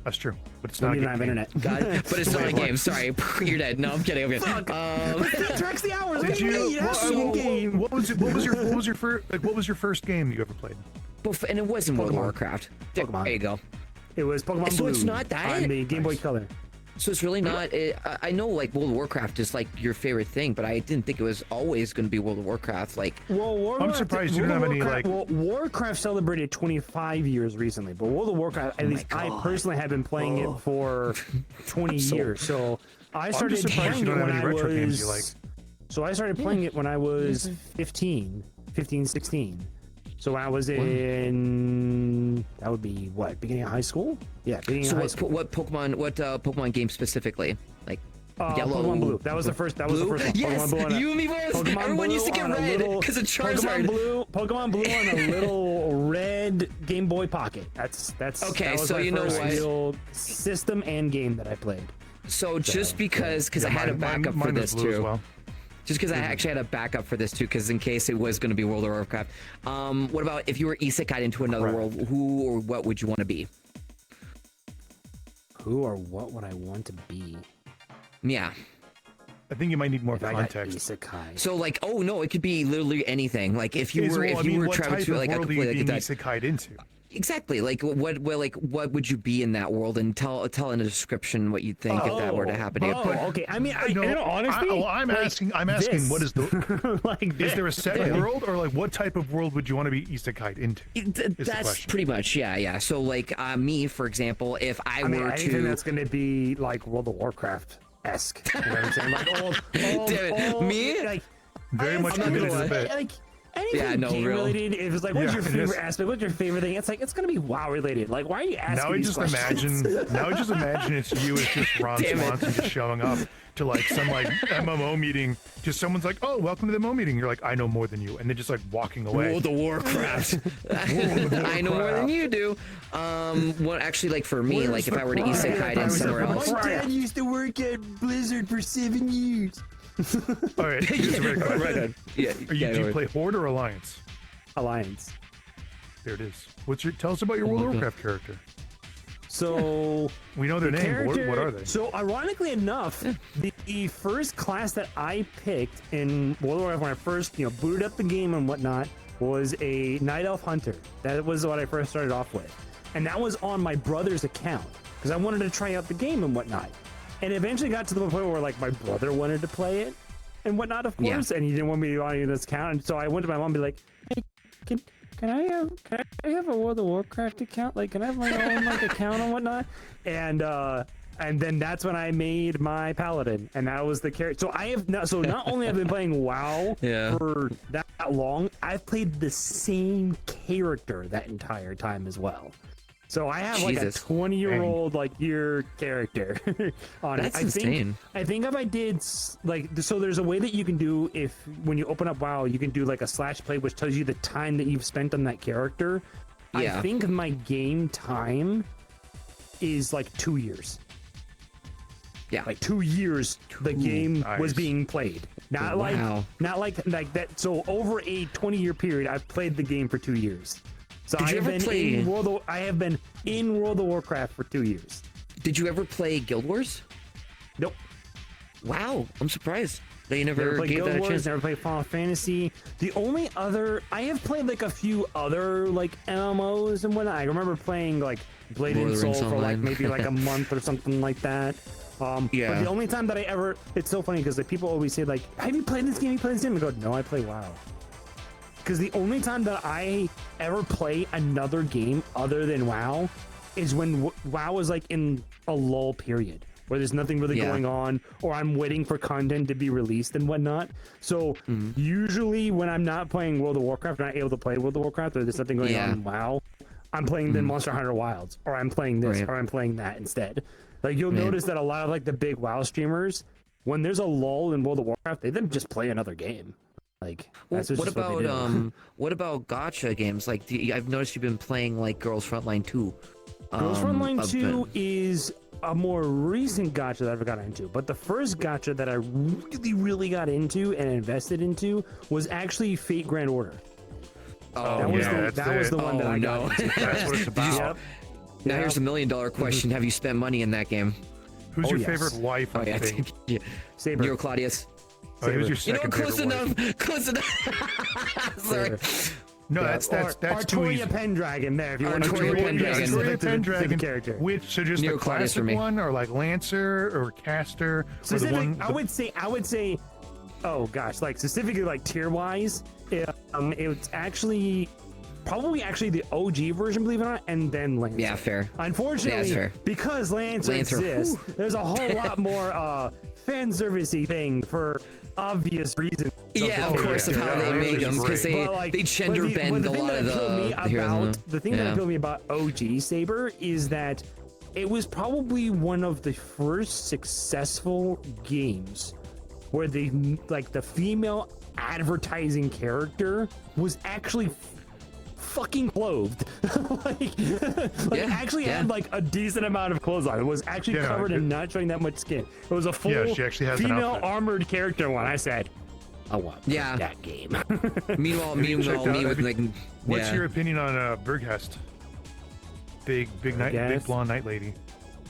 That's true, but it's Don't not. even a have game. internet. God, but it's not a game. Sorry, you're dead. No, I'm kidding. Okay. Tracks the hours. Did you? It has to be a game. What was your first? Like, what was your first game that you ever played? And it wasn't World of Pokemon. Warcraft. Pokemon. There you go. It was Pokemon So Blue. it's not that? on the Game Boy Color. So it's really not. I know like World of Warcraft is like your favorite thing, but I didn't think it was always going to be World of Warcraft. Like, Well, Warcraft, surprised you don't have any, like- Well, Warcraft celebrated 25 years recently, but World of Warcraft, at least I God. personally have been playing it for 20 years. So I started just surprised playing you it don't when have I any retro games you was. So I started playing it when I was 15, 16. So when I was in, that would be what, beginning of high school? Yeah, beginning so of high what, school. what Pokemon game specifically? Like Yellow, Pokemon Blue. That was the first. That was the first one. Yes, Pokemon Blue on a- you and me both. Pokemon Everyone Blue used to get on a red little- because of Charizard. Pokemon Blue on a little red Game Boy Pocket. That's Okay, that was so my you know first what? real system and game that I played. So just because Yeah, I had a mine- backup mine for was this blue as too. well. Just because I actually had a backup for this too, because in case it was going to be World of Warcraft. What about if you were isekai into another Correct. world? Who or what would you want to be? Who or what would I want to be? Yeah. I think you might need more If I got context. isekai. So like, oh no, it could be literally anything. Like if you Is- were well, I if you mean, were what traveling type to of like a world are you completely being like isekai'd into? exactly like what would you be in that world, and tell in a description what you'd think if that were to happen to you. Oh, okay. I mean, No, in all honesty, I'm asking, this. what is the? like Is there a this. set world, or like what type of world would you want to be isekai'd into? the That's question. pretty much yeah. So like me, for example, if I I mean, were anything to that's going to be like World of Warcraft-esque. You know what I'm saying? Like old Damn it, me? Like, Very much not committed gonna to the lie. bit. Like anything Yeah, no, game real. related. If it's like, what's Yeah, your it favorite is. aspect? What's your favorite thing? It's like it's gonna be WoW related. Like, why are you asking Now I these just questions? imagine it's you as just Ron Damn it. Swanson just showing up to like some like MMO meeting. Just someone's like, "Oh, welcome to the MMO meeting." You're like, "I know more than you," and then just like walking away. World of Warcraft. I know more than you do. What actually like for me, like if I were to isekai in somewhere else. My dad used to work at Blizzard for 7 years. All right, here's a great question. Right on. Yeah. Do you play Horde or Alliance? Alliance. There it is. Tell us about your World of Warcraft character. So We know their name. But what are they? So ironically enough, the first class that I picked in World of Warcraft when I first booted up the game and whatnot was a Night Elf Hunter. That was what I first started off with, and that was on my brother's account because I wanted to try out the game and whatnot. And it eventually got to the point where like my brother wanted to play it and whatnot, of Yeah. course, and he didn't want me to on this account. And so I went to my mom and be like, "Hey, can I have a World of Warcraft account? Like, can I have my own like account and whatnot?" And then that's when I made my paladin, and that was the character. So I have not. So not only have I been playing WoW Yeah. for that long, I've played the same character that entire time as well. So I have like a Jesus. 20-year-old like your character on That's it. insane. I think if I did like so, there's a way that you can do if when you open up WoW, you can do like a /play, which tells you the time that you've spent on that character. Yeah. I think my game time is like 2 years. Yeah. Like 2 years, the game was nice. being played. Not Wow. like that. So over a 20-year period, I've played the game for 2 years. So Did you ever play- I have been in World of Warcraft for 2 years. Did you ever play Guild Wars? Nope. Wow, I'm surprised that you Never never played gave Guild that a Wars, chance. never played Final Fantasy. The only other I have played like a few other like MMOs and whatnot. I remember playing like Blade Lord and of the Soul Rings for like Online. maybe like a month or something like that. But Yeah. the only time that I ever, it's so funny because like people always say like, "Have you played this game? Have you played this game?" I go, "No, I play WoW." Because the only time that I ever play another game other than WoW is when WoW is like in a lull period where there's nothing really Yeah. going on, or I'm waiting for content to be released and whatnot. So usually when I'm not playing World of Warcraft, not able to play World of Warcraft, or there's nothing going Yeah. on in WoW, I'm playing the Monster Hunter Wilds, or I'm playing this, Right. or I'm playing that instead. Like you'll Man. notice that a lot of like the big WoW streamers, when there's a lull in World of Warcraft, they then just play another game. Like that's just What what they about do. what about gotcha games? Like I've noticed you've been playing like Girls Frontline 2. Girls Frontline a 2 bit. is a more recent gacha that I've got into, but the first gacha that I really got into and invested into was actually Fate Grand Order. Oh, That was yeah, the, that was the one that Oh, I no. got into. That's what it's about. Yep. Now Yep. here's $1 million question: Have you spent money in that game? Who's Oh, your yes. favorite wife? Oh on yeah, Fate? yeah. Saber. You're Claudius. Oh, who's your You know, second close favorite wife? enough. Close enough. Sorry. Saber. No, that's too Artoria easy. Pendragon there. If you want to Artoria Pendragon. Artoria Pendragon, character. which so just the Neoclonius for classic me. one, or like Lancer or Caster, or the Specific, one. I would say, oh gosh, like specifically like tier wise, it's actually probably the OG version, believe it or not, and then Lancer. Yeah, fair. Unfortunately, Yeah, that's fair. because Lancer exists, there's a whole lot more fan servicey thing for obvious reasons. Yeah, of course, of how they made them, because they gender bend a lot of the heroes. The thing that appealed me about OG Saber is that it was probably one of the first successful games where the female advertising character was actually fucking clothed. Actually had like a decent amount of clothes on. It was actually covered and not showing that much skin. It was a full she actually has an female outfit. armored character one. I said, I want that game. Meanwhile, me with like. What's your opinion on Berghest? Big blonde night lady.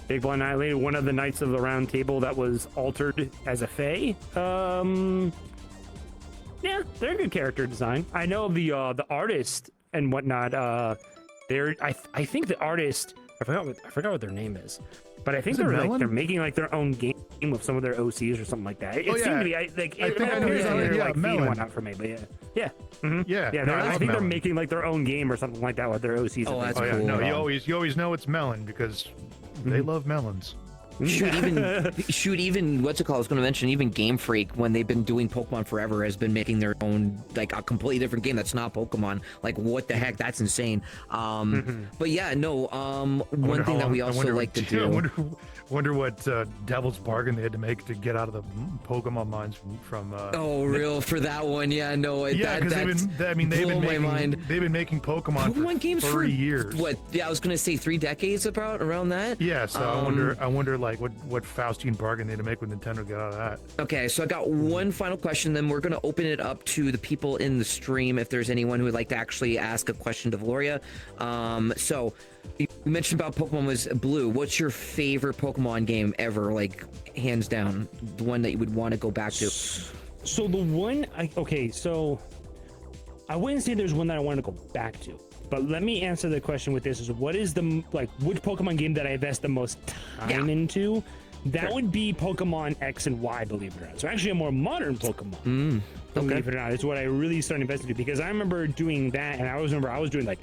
Big blonde night lady, one of the knights of the round table that was altered as a fae. Yeah, they're a good character design. I know the artist and whatnot. I think the artist. I forgot what their name is, but I think they're making like their own game of some of their OCs or something like that. It seemed to be it appears that they're like feeding one out for me, but yeah. I think they're making like their own game or something like that with their OCs. Oh, that's yeah, cool. no, you always know it's Melon because they love melons. Even what's it called? I was going to mention even Game Freak, when they've been doing Pokemon forever, has been making their own like a completely different game that's not Pokemon. Like what the heck? That's insane. But yeah, no. One thing that we also like to do. Wonder what devil's bargain they had to make to get out of the Pokemon mines from. Oh, real for that one? Yeah, no. Because they've been making Pokemon games for 3 years. What? Yeah, I was going to say 3 decades around that. Yeah, so I wonder like what Faustian bargain they had to make with Nintendo to get out of that. Okay, so I got one final question, then we're going to open it up to the people in the stream if there's anyone who would like to actually ask a question to Velouria. So you mentioned about Pokemon was Blue. What's your favorite Pokemon game ever, like hands down, the one that you would want to go back to? So the one, so I wouldn't say there's one that I want to go back to, but let me answer the question with this: is what is which Pokemon game that I invest the most time into? That would be Pokemon X and Y, believe it or not. So actually a more modern Pokemon, believe it or not, is what I really started investing into, because I remember doing that, and I was doing like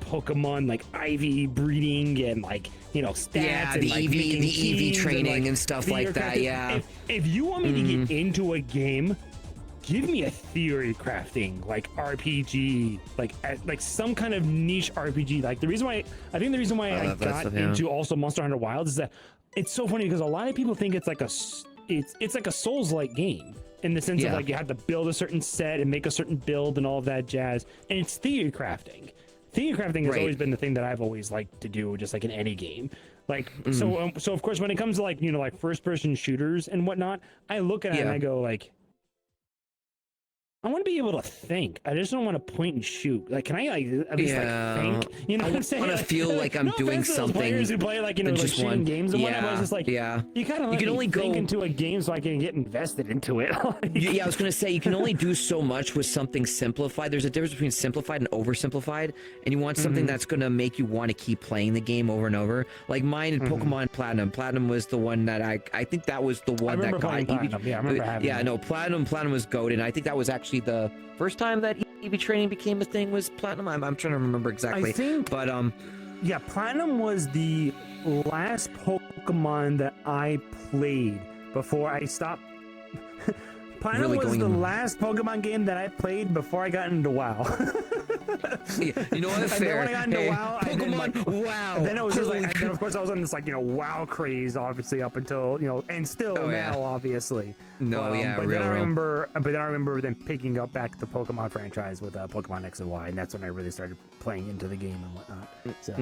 Pokemon like IV breeding and like stats and the EV training and stuff like that. Yeah. If you want me to get into a game, give me a theory crafting like RPG, like some kind of niche RPG. Like the reason why I got into also Monster Hunter Wilds is that it's so funny, because a lot of people think it's like a Souls-like game in the sense of like you have to build a certain set and make a certain build and all of that jazz, and it's theory crafting. Theory crafting has always been the thing that I've always liked to do, just like in any game. Like so of course when it comes to like first person shooters and whatnot, I look at it and I go like, I want to be able to think. I just don't want to point and shoot. Like, can I at least think? You know what I'm saying? I want to feel like I'm doing something. Players who play like shooting games and whatnot. I was just like, you kind of let me think into a game so I can get invested into it. I was gonna say you can only do so much with something simplified. There's a difference between simplified and oversimplified, and you want something that's gonna make you want to keep playing the game over and over. Like mine in Pokemon Platinum. Platinum was the one that I think that was the one that got Platinum. Yeah, I remember having that. No, Platinum was goated, and I think that was actually the first time that EV training became a thing was Platinum. I'm trying to remember exactly. I think, but Platinum was the last Pokemon that I played before I stopped. Platinum was the last Pokemon game that I played before I got into WoW. You know what? Fair. And then when I got into WoW, Pokemon, WoW. And then it was just like, and then of course I was on this WoW craze, obviously up until and still now, obviously. No, but then I remember then picking up back the Pokemon franchise with Pokemon X and Y, and that's when I really started playing into the game and whatnot. So,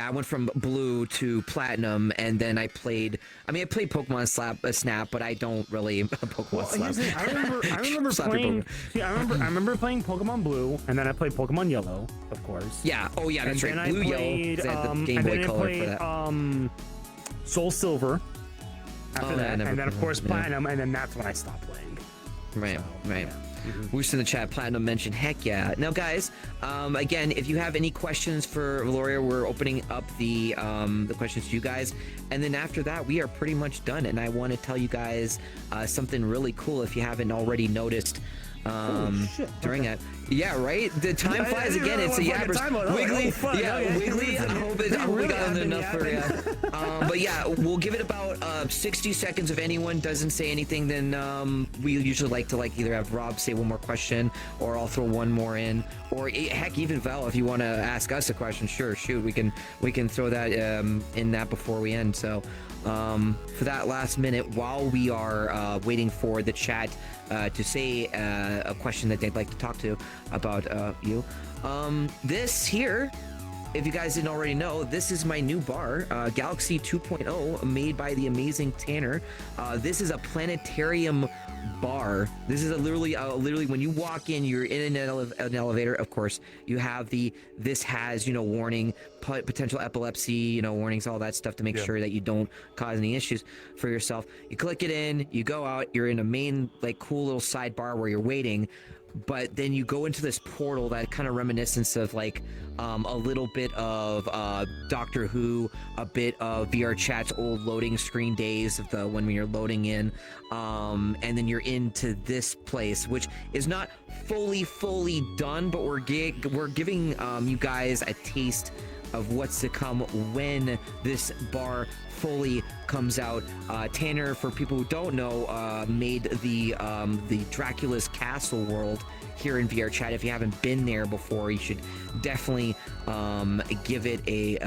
I went from Blue to Platinum, and then I played Pokemon Snap, but I don't really Pokemon Snap. I remember playing. I remember playing Pokemon Blue, and then I played Pokemon Yellow, of course. Yeah. Oh yeah, that's right. Blue, Yellow. The Game Boy Color for that. Soul Silver. After that, and then of course Platinum, and then that's when I stopped playing. Right. Who's in the chat? Platinum mentioned, heck yeah. Now, guys, again, if you have any questions for Velouria, we're opening up the questions to you guys, and then after that, we are pretty much done. And I want to tell you guys something really cool if you haven't already noticed. During it, yeah, right. The time flies again. It's a yappers. Wiggly, Wiggly. I hope we got enough for you. But yeah, we'll give it about 60 seconds. If anyone doesn't say anything, then we usually like to either have Rob say one more question, or I'll throw one more in, or heck, even Val, if you want to ask us a question, sure, shoot, we can throw that in that before we end. So for that last minute, while we are waiting for the chat to say a question that they'd like to talk to about you. This here, if you guys didn't already know, this is my new bar, Galaxy 2.0, made by the amazing Tanner. This is a planetarium bar. This is literally when you walk in, you're in an elevator. Of course, you have this has warning, potential epilepsy, warnings, all that stuff to make sure that you don't cause any issues for yourself. You click it in, you go out, you're in a main cool little sidebar where you're waiting. But then you go into this portal that kind of reminiscence of a little bit of Doctor Who, a bit of VR Chat's old loading screen days of when you're loading in, and then you're into this place, which is not fully done, but we're giving you guys a taste of what's to come when this bar fully comes out. Tanner, for people who don't know, made the Dracula's Castle world here in VR Chat. If you haven't been there before, you should definitely give it a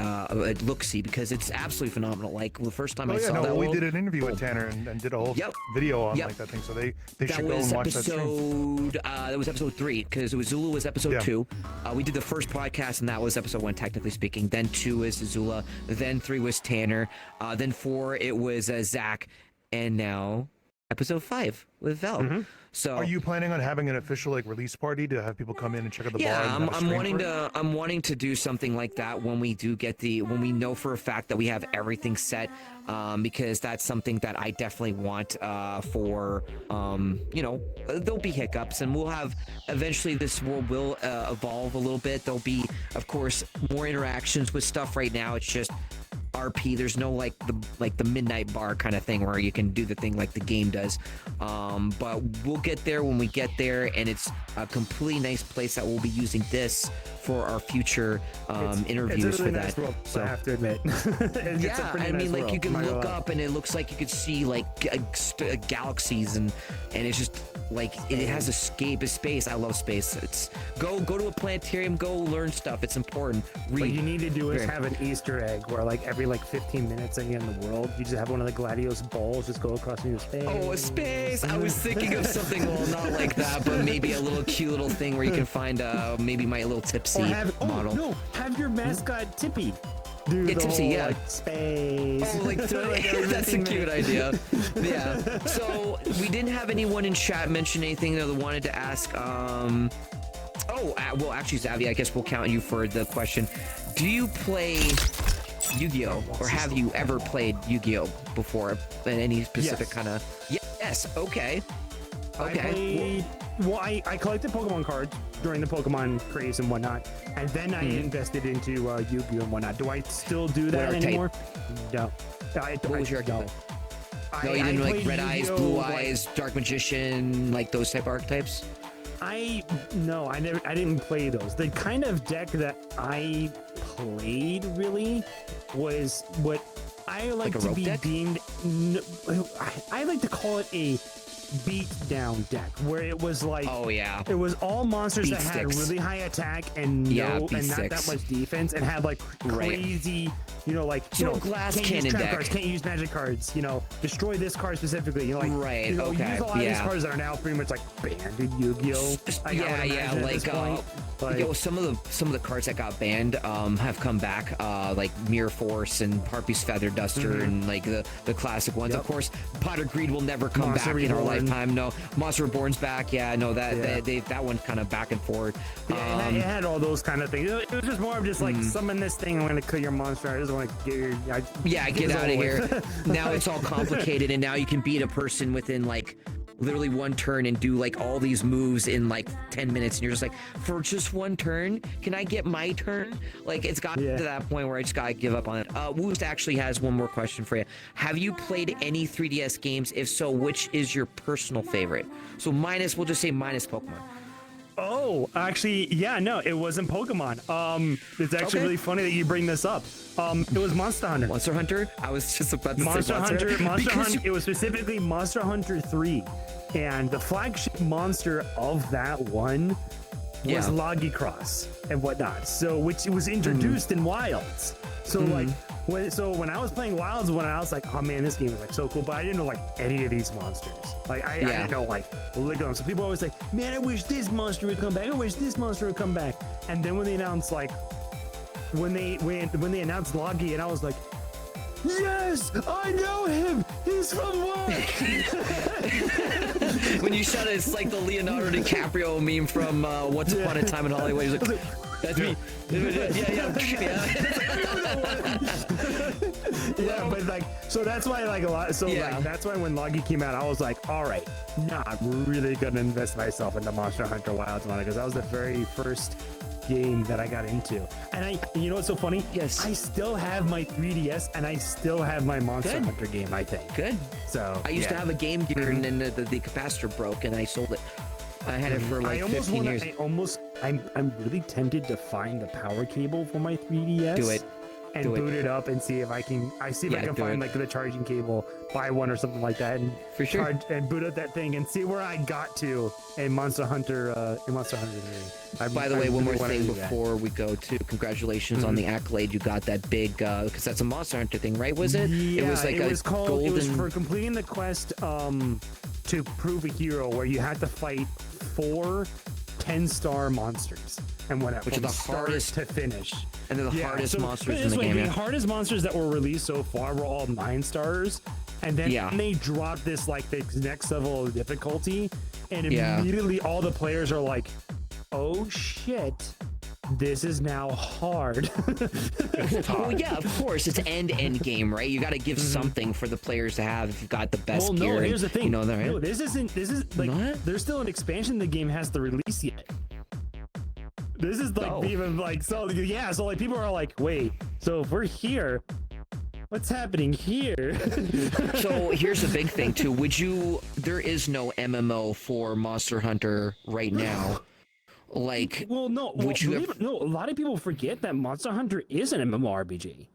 look-see, because it's absolutely phenomenal. The first time I saw that we world, did an interview with Tanner and did a whole video on that thing, so they should go and watch that stream. That was episode 3, because Zula was episode 2. We did the first podcast, and that was episode 1, technically speaking. Then 2 was Zula. Then 3 was Tanner. Then 4 it was Zach, and now episode 5 with Vel. So are you planning on having an official release party to have people come in and check out the bar? Yeah, I'm wanting to do something like that when we do when we know for a fact that we have everything set, because that's something that I definitely want for there'll be hiccups, and we'll have eventually this world will evolve a little bit. There'll be, of course, more interactions with stuff. Right now it's just RP. There's no the midnight bar kind of thing where you can do the thing like the game does, but we'll get there when we get there, and it's a completely nice place that we'll be using this for our future interviews it's a really for nice that. world, So I have to admit. You can look up and it looks like you could see galaxies, and it's just it has a space. I love space. It's go to a planetarium, go learn stuff. It's important. Read. What you need to do is have an Easter egg where every 15 minutes in the world, you just have one of the Gladios balls just go across into space. Oh, a space! I was thinking of something, not like that, but maybe a little cute little thing where you can find maybe my little Tipsy model. Have your mascot Tippy. Tipsy, space. Oh, that's a cute idea. Yeah. So we didn't have anyone in chat mention anything that they wanted to ask. Well, actually, Zavi, I guess we'll count you for the question. Do you play Yu-Gi-Oh, or have you ever played Yu-Gi-Oh before in any specific kind of? Yes. Okay. I collected Pokemon cards during the Pokemon craze and whatnot, and then I invested into Yu-Gi-Oh and whatnot. Do I still do that anymore? No. What was your archetype? No, you didn't like Red Eyes, Blue Eyes, Dark Magician, those type archetypes? I didn't play those. The kind of deck that I played really was what I like to be deck? Deemed. I like to call it a beat down deck, where it was it was all monsters that had really high attack and not that much defense, and had crazy glass cannon deck. Cards, can't use magic cards, destroy this card specifically, use a lot of these cards that are now pretty much banned in Yu-Gi-Oh. Some of the cards that got banned have come back, like Mirror Force and Harpy's Feather Duster, and the classic ones. Of course, Pot of Greed will never come back in our lifetime. No, Monster Reborn's back. That one's kind of back and forth. It had all those kind of things. It was just more of just summon this thing. I'm going to kill your monster. I just want to get your get out of here. Now it's all complicated, and now you can beat a person within literally one turn and do like all these moves in like 10 minutes, and you're just like, for just one turn, can I get my turn? Like, it's got to that point where I just gotta give up on it. Woost actually has one more question for you. Have you played any 3DS games? If so, which is your personal favorite? So minus, we'll just say minus Pokemon. Oh, actually, yeah, no, it wasn't Pokemon. It's actually really funny that you bring this up. It was Monster Hunter. Monster Hunter? I was just about to say Monster Hunter. Monster because Hunter. It was specifically Monster Hunter 3, and the flagship monster of that one was Logicross and whatnot. So, which was introduced in Wilds. So, like, when I was playing Wilds, when I was like, oh man, this game is like so cool, but I didn't know like any of these monsters. Like, I didn't know like look at them. So people always like, man, I wish this monster would come back. I wish this monster would come back. And then when they announced like, when they announced Logi, and I was like, yes, I know him. He's from work. when you shut it, it's like the Leonardo DiCaprio meme from Once Upon a Time in Hollywood. He's like, that's me. Yeah, but like, so that's why like a lot. So like, that's why when Logi came out, I was like, all right, I'm really gonna invest myself into Monster Hunter Wilds, because that was the very first game that I got into. And you know what's so funny? Yes. I still have my 3DS and I still have my Monster Hunter game, I think. Good. So I used to have a Game Gear, and then the capacitor broke, and I sold it. I had it for like 15 years. I'm really tempted to find the power cable for my 3DS. Do it. And boot it up and see if I can. I can find like the charging cable, buy one or something like that, and for sure charge and boot up that thing and see where I got to in Monster Hunter. In Monster Hunter 3. By the way, one more thing before we go to congratulations on the accolade. You got that big because that's a Monster Hunter thing, right? Was it? Yeah, it was like it was called. golden... It was for completing the quest to prove a hero, where you had to fight 4 10-star monsters and whatever, which are the hardest to finish. And they're the hardest monsters in the game. The hardest monsters that were released so far were all 9 stars, and then they dropped this like the next level of difficulty, and immediately all the players are like, "Oh shit, this is now hard." Well, yeah, of course, it's end game, right? You got to give something for the players to have if you've got the best gear. Well, no, here's the thing. You know that, right? No, this is like there's still an expansion the game has to release yet. This is like even like so like people are like, wait, so if we're here, what's happening here? So here's the big thing too. There is no MMO for Monster Hunter right now. Like, well, no, a lot of people forget that Monster Hunter is an MMORPG.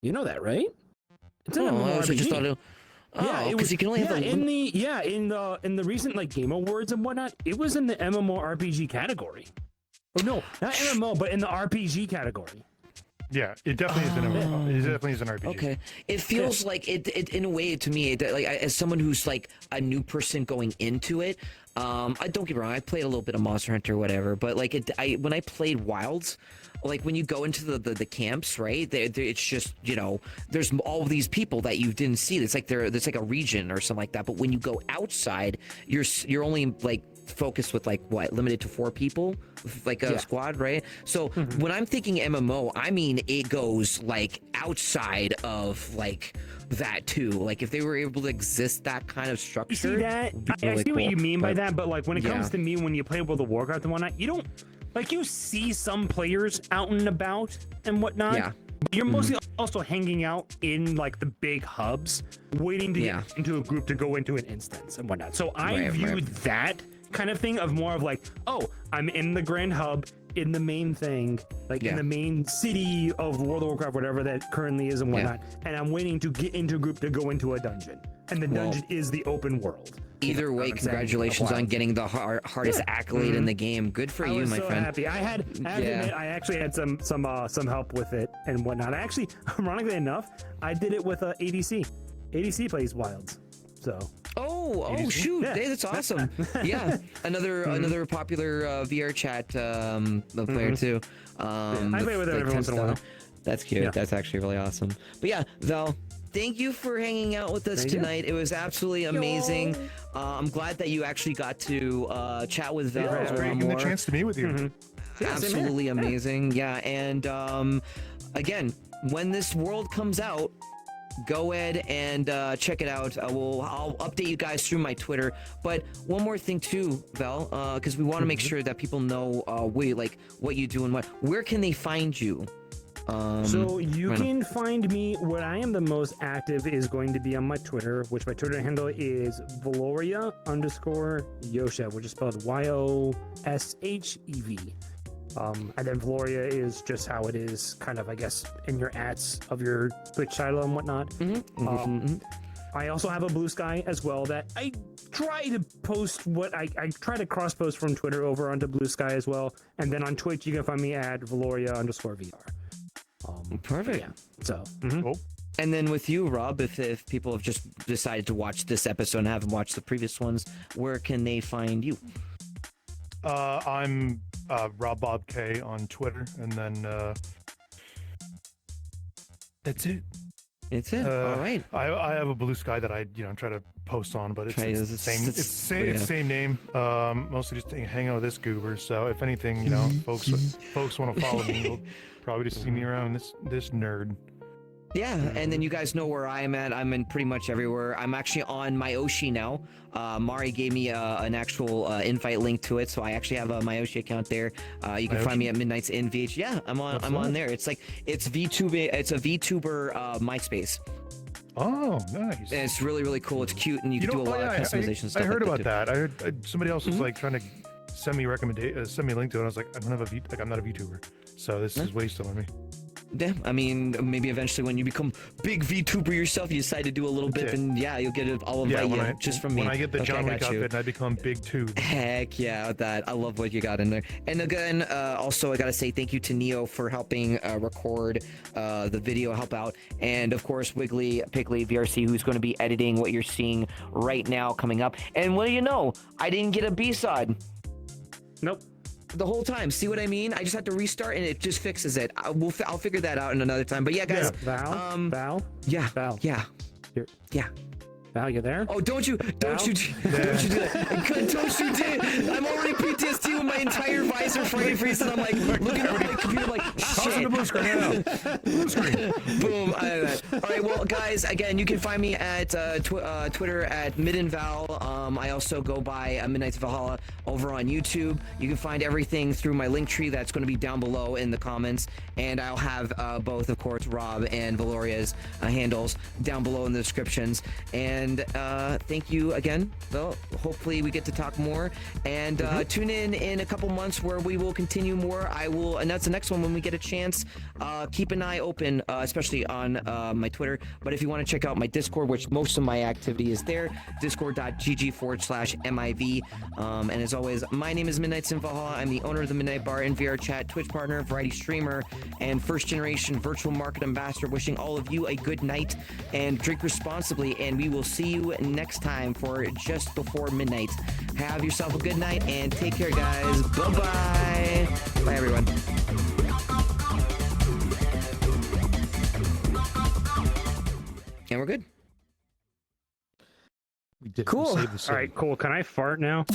You know that, right? It's an MMORPG. Just thought because you can only have in the recent like Game Awards and whatnot, it was in the MMORPG category. Oh no, not MMO, but in the RPG category. Yeah, it definitely is an MMO. It definitely is an RPG. Okay, it feels like it in a way to me, like as someone who's like a new person going into it. I don't get me wrong, I played a little bit of Monster Hunter, or whatever, but like when I played Wilds, like when you go into the camps, right? It's just, you know, there's all of these people that you didn't see. It's like there's like a region or something like that. But when you go outside, you're only like focused with like limited to 4 people, like a squad, right? So when I'm thinking MMO, I mean it goes like outside of like that too. Like if they were able to exist that kind of structure. You see that? I see what you mean by that, but like when it comes to me, when you play World of Warcraft and whatnot, you don't like, you see some players out and about and whatnot. Yeah. But you're mostly also hanging out in like the big hubs, waiting to get into a group to go into an instance and whatnot. So I viewed that kind of thing of more of like, oh, I'm in the grand hub, in the main thing, like in the main city of World of Warcraft, whatever that currently is and whatnot, and I'm waiting to get into a group to go into a dungeon. And the dungeon is the open world. Either way, congratulations on getting the hardest accolade in the game. Good for you, my friend. Happy. I have to admit, I actually had some help with it and whatnot. I actually, ironically enough, I did it with ADC. ADC plays Wilds, so. Oh shoot! Hey, that's awesome. Yeah, another popular VR chat player too. I play with it every once in a while. That's cute. Yeah. That's actually really awesome. But yeah, Val, thank you for hanging out with us tonight. It was absolutely amazing. I'm glad that you actually got to chat with Val. It's great getting the chance to meet with you. Absolutely amazing. Yeah, and again, when this world comes out, go ahead and check it out. I'll update you guys through my Twitter. But one more thing too, Val, because we want to make sure that people know what you do and where can they find you? So you can find me where I am the most active is going to be on my Twitter, which my Twitter handle is Velouria_Yoshev, which is spelled YOSHEV. And then Velouria is just how it is, kind of, I guess, in your ads of your Twitch title and whatnot. I also have a Blue Sky as well that I try to post I try to cross post from Twitter over onto Blue Sky as well. And then on Twitch, you can find me at Velouria_VR. Perfect. Yeah. So, Cool. And then with you, Rob, if people have just decided to watch this episode and haven't watched the previous ones, where can they find you? I'm Rob Bob K on Twitter, and then that's it. It's it. All right. I have a Blue Sky that I try to post on, but it's the same. It's the same name. Mostly just hang out with this goober. So if anything, folks want to follow me, you'll probably just see me around this nerd. Yeah, and then you guys know where I am at. I'm in pretty much everywhere. I'm actually on Myoshi now. Mari gave me an actual invite link to it, so I actually have a Myoshi account there. You can find me at Midnight's in VH. Yeah, I'm on there. It's VTuber. It's a VTuber MySpace. Oh, nice. And it's really, really cool. It's cute, and you can do a lot of customization stuff. I heard like about that. I heard somebody else was like trying to send me a send me a link to it. I was like, I'm not a VTuber, so this is wasted on me. Yeah, I mean, maybe eventually when you become big VTuber yourself, you decide to do a little bit, then you'll get it. I'll invite you just from me. When I get the John Wick outfit and I become big too. Heck yeah, that I love what you got in there. And again, also I gotta say thank you to Neo for helping record the video, help out, and of course Wiggly Piggly VRC, who's going to be editing what you're seeing right now coming up. And what do you know? I didn't get a B-side. Nope. The whole time. See what I mean? I just have to restart and it just fixes it. I'll figure that out in another time. But yeah, guys. Val? Yeah. Val. Yeah. Yeah. Val, you there? Oh, don't you do that. Don't you do it. I'm already PTSD with my entire visor frame freeze, and I'm like looking at my computer like, shit. Blue screen. Blue screen. Boom. All right, well, guys, again, you can find me at Twitter at MiddenVal. I also go by Midnight's Valhalla over on YouTube. You can find everything through my link tree that's going to be down below in the comments, and I'll have both, of course, Rob and Veloria's handles down below in the descriptions. And thank you again, though. Hopefully we get to talk more, and tune in a couple months where we will continue more. I will announce the next one when we get a chance. Keep an eye open, especially on my Twitter, but if you want to check out my Discord, which most of my activity is there, discord.gg/MIV. And as always, my name is Midnight's in Valhalla. I'm the owner of the Midnight Bar and VR Chat, Twitch partner, variety streamer, and first generation virtual market ambassador, wishing all of you a good night and drink responsibly, and we will see you next time for Just Before Midnight. Have yourself a good night and take care, guys. Bye-bye. Bye, everyone. And we're good. We did. Cool. We saved the city. All right, cool. Can I fart now?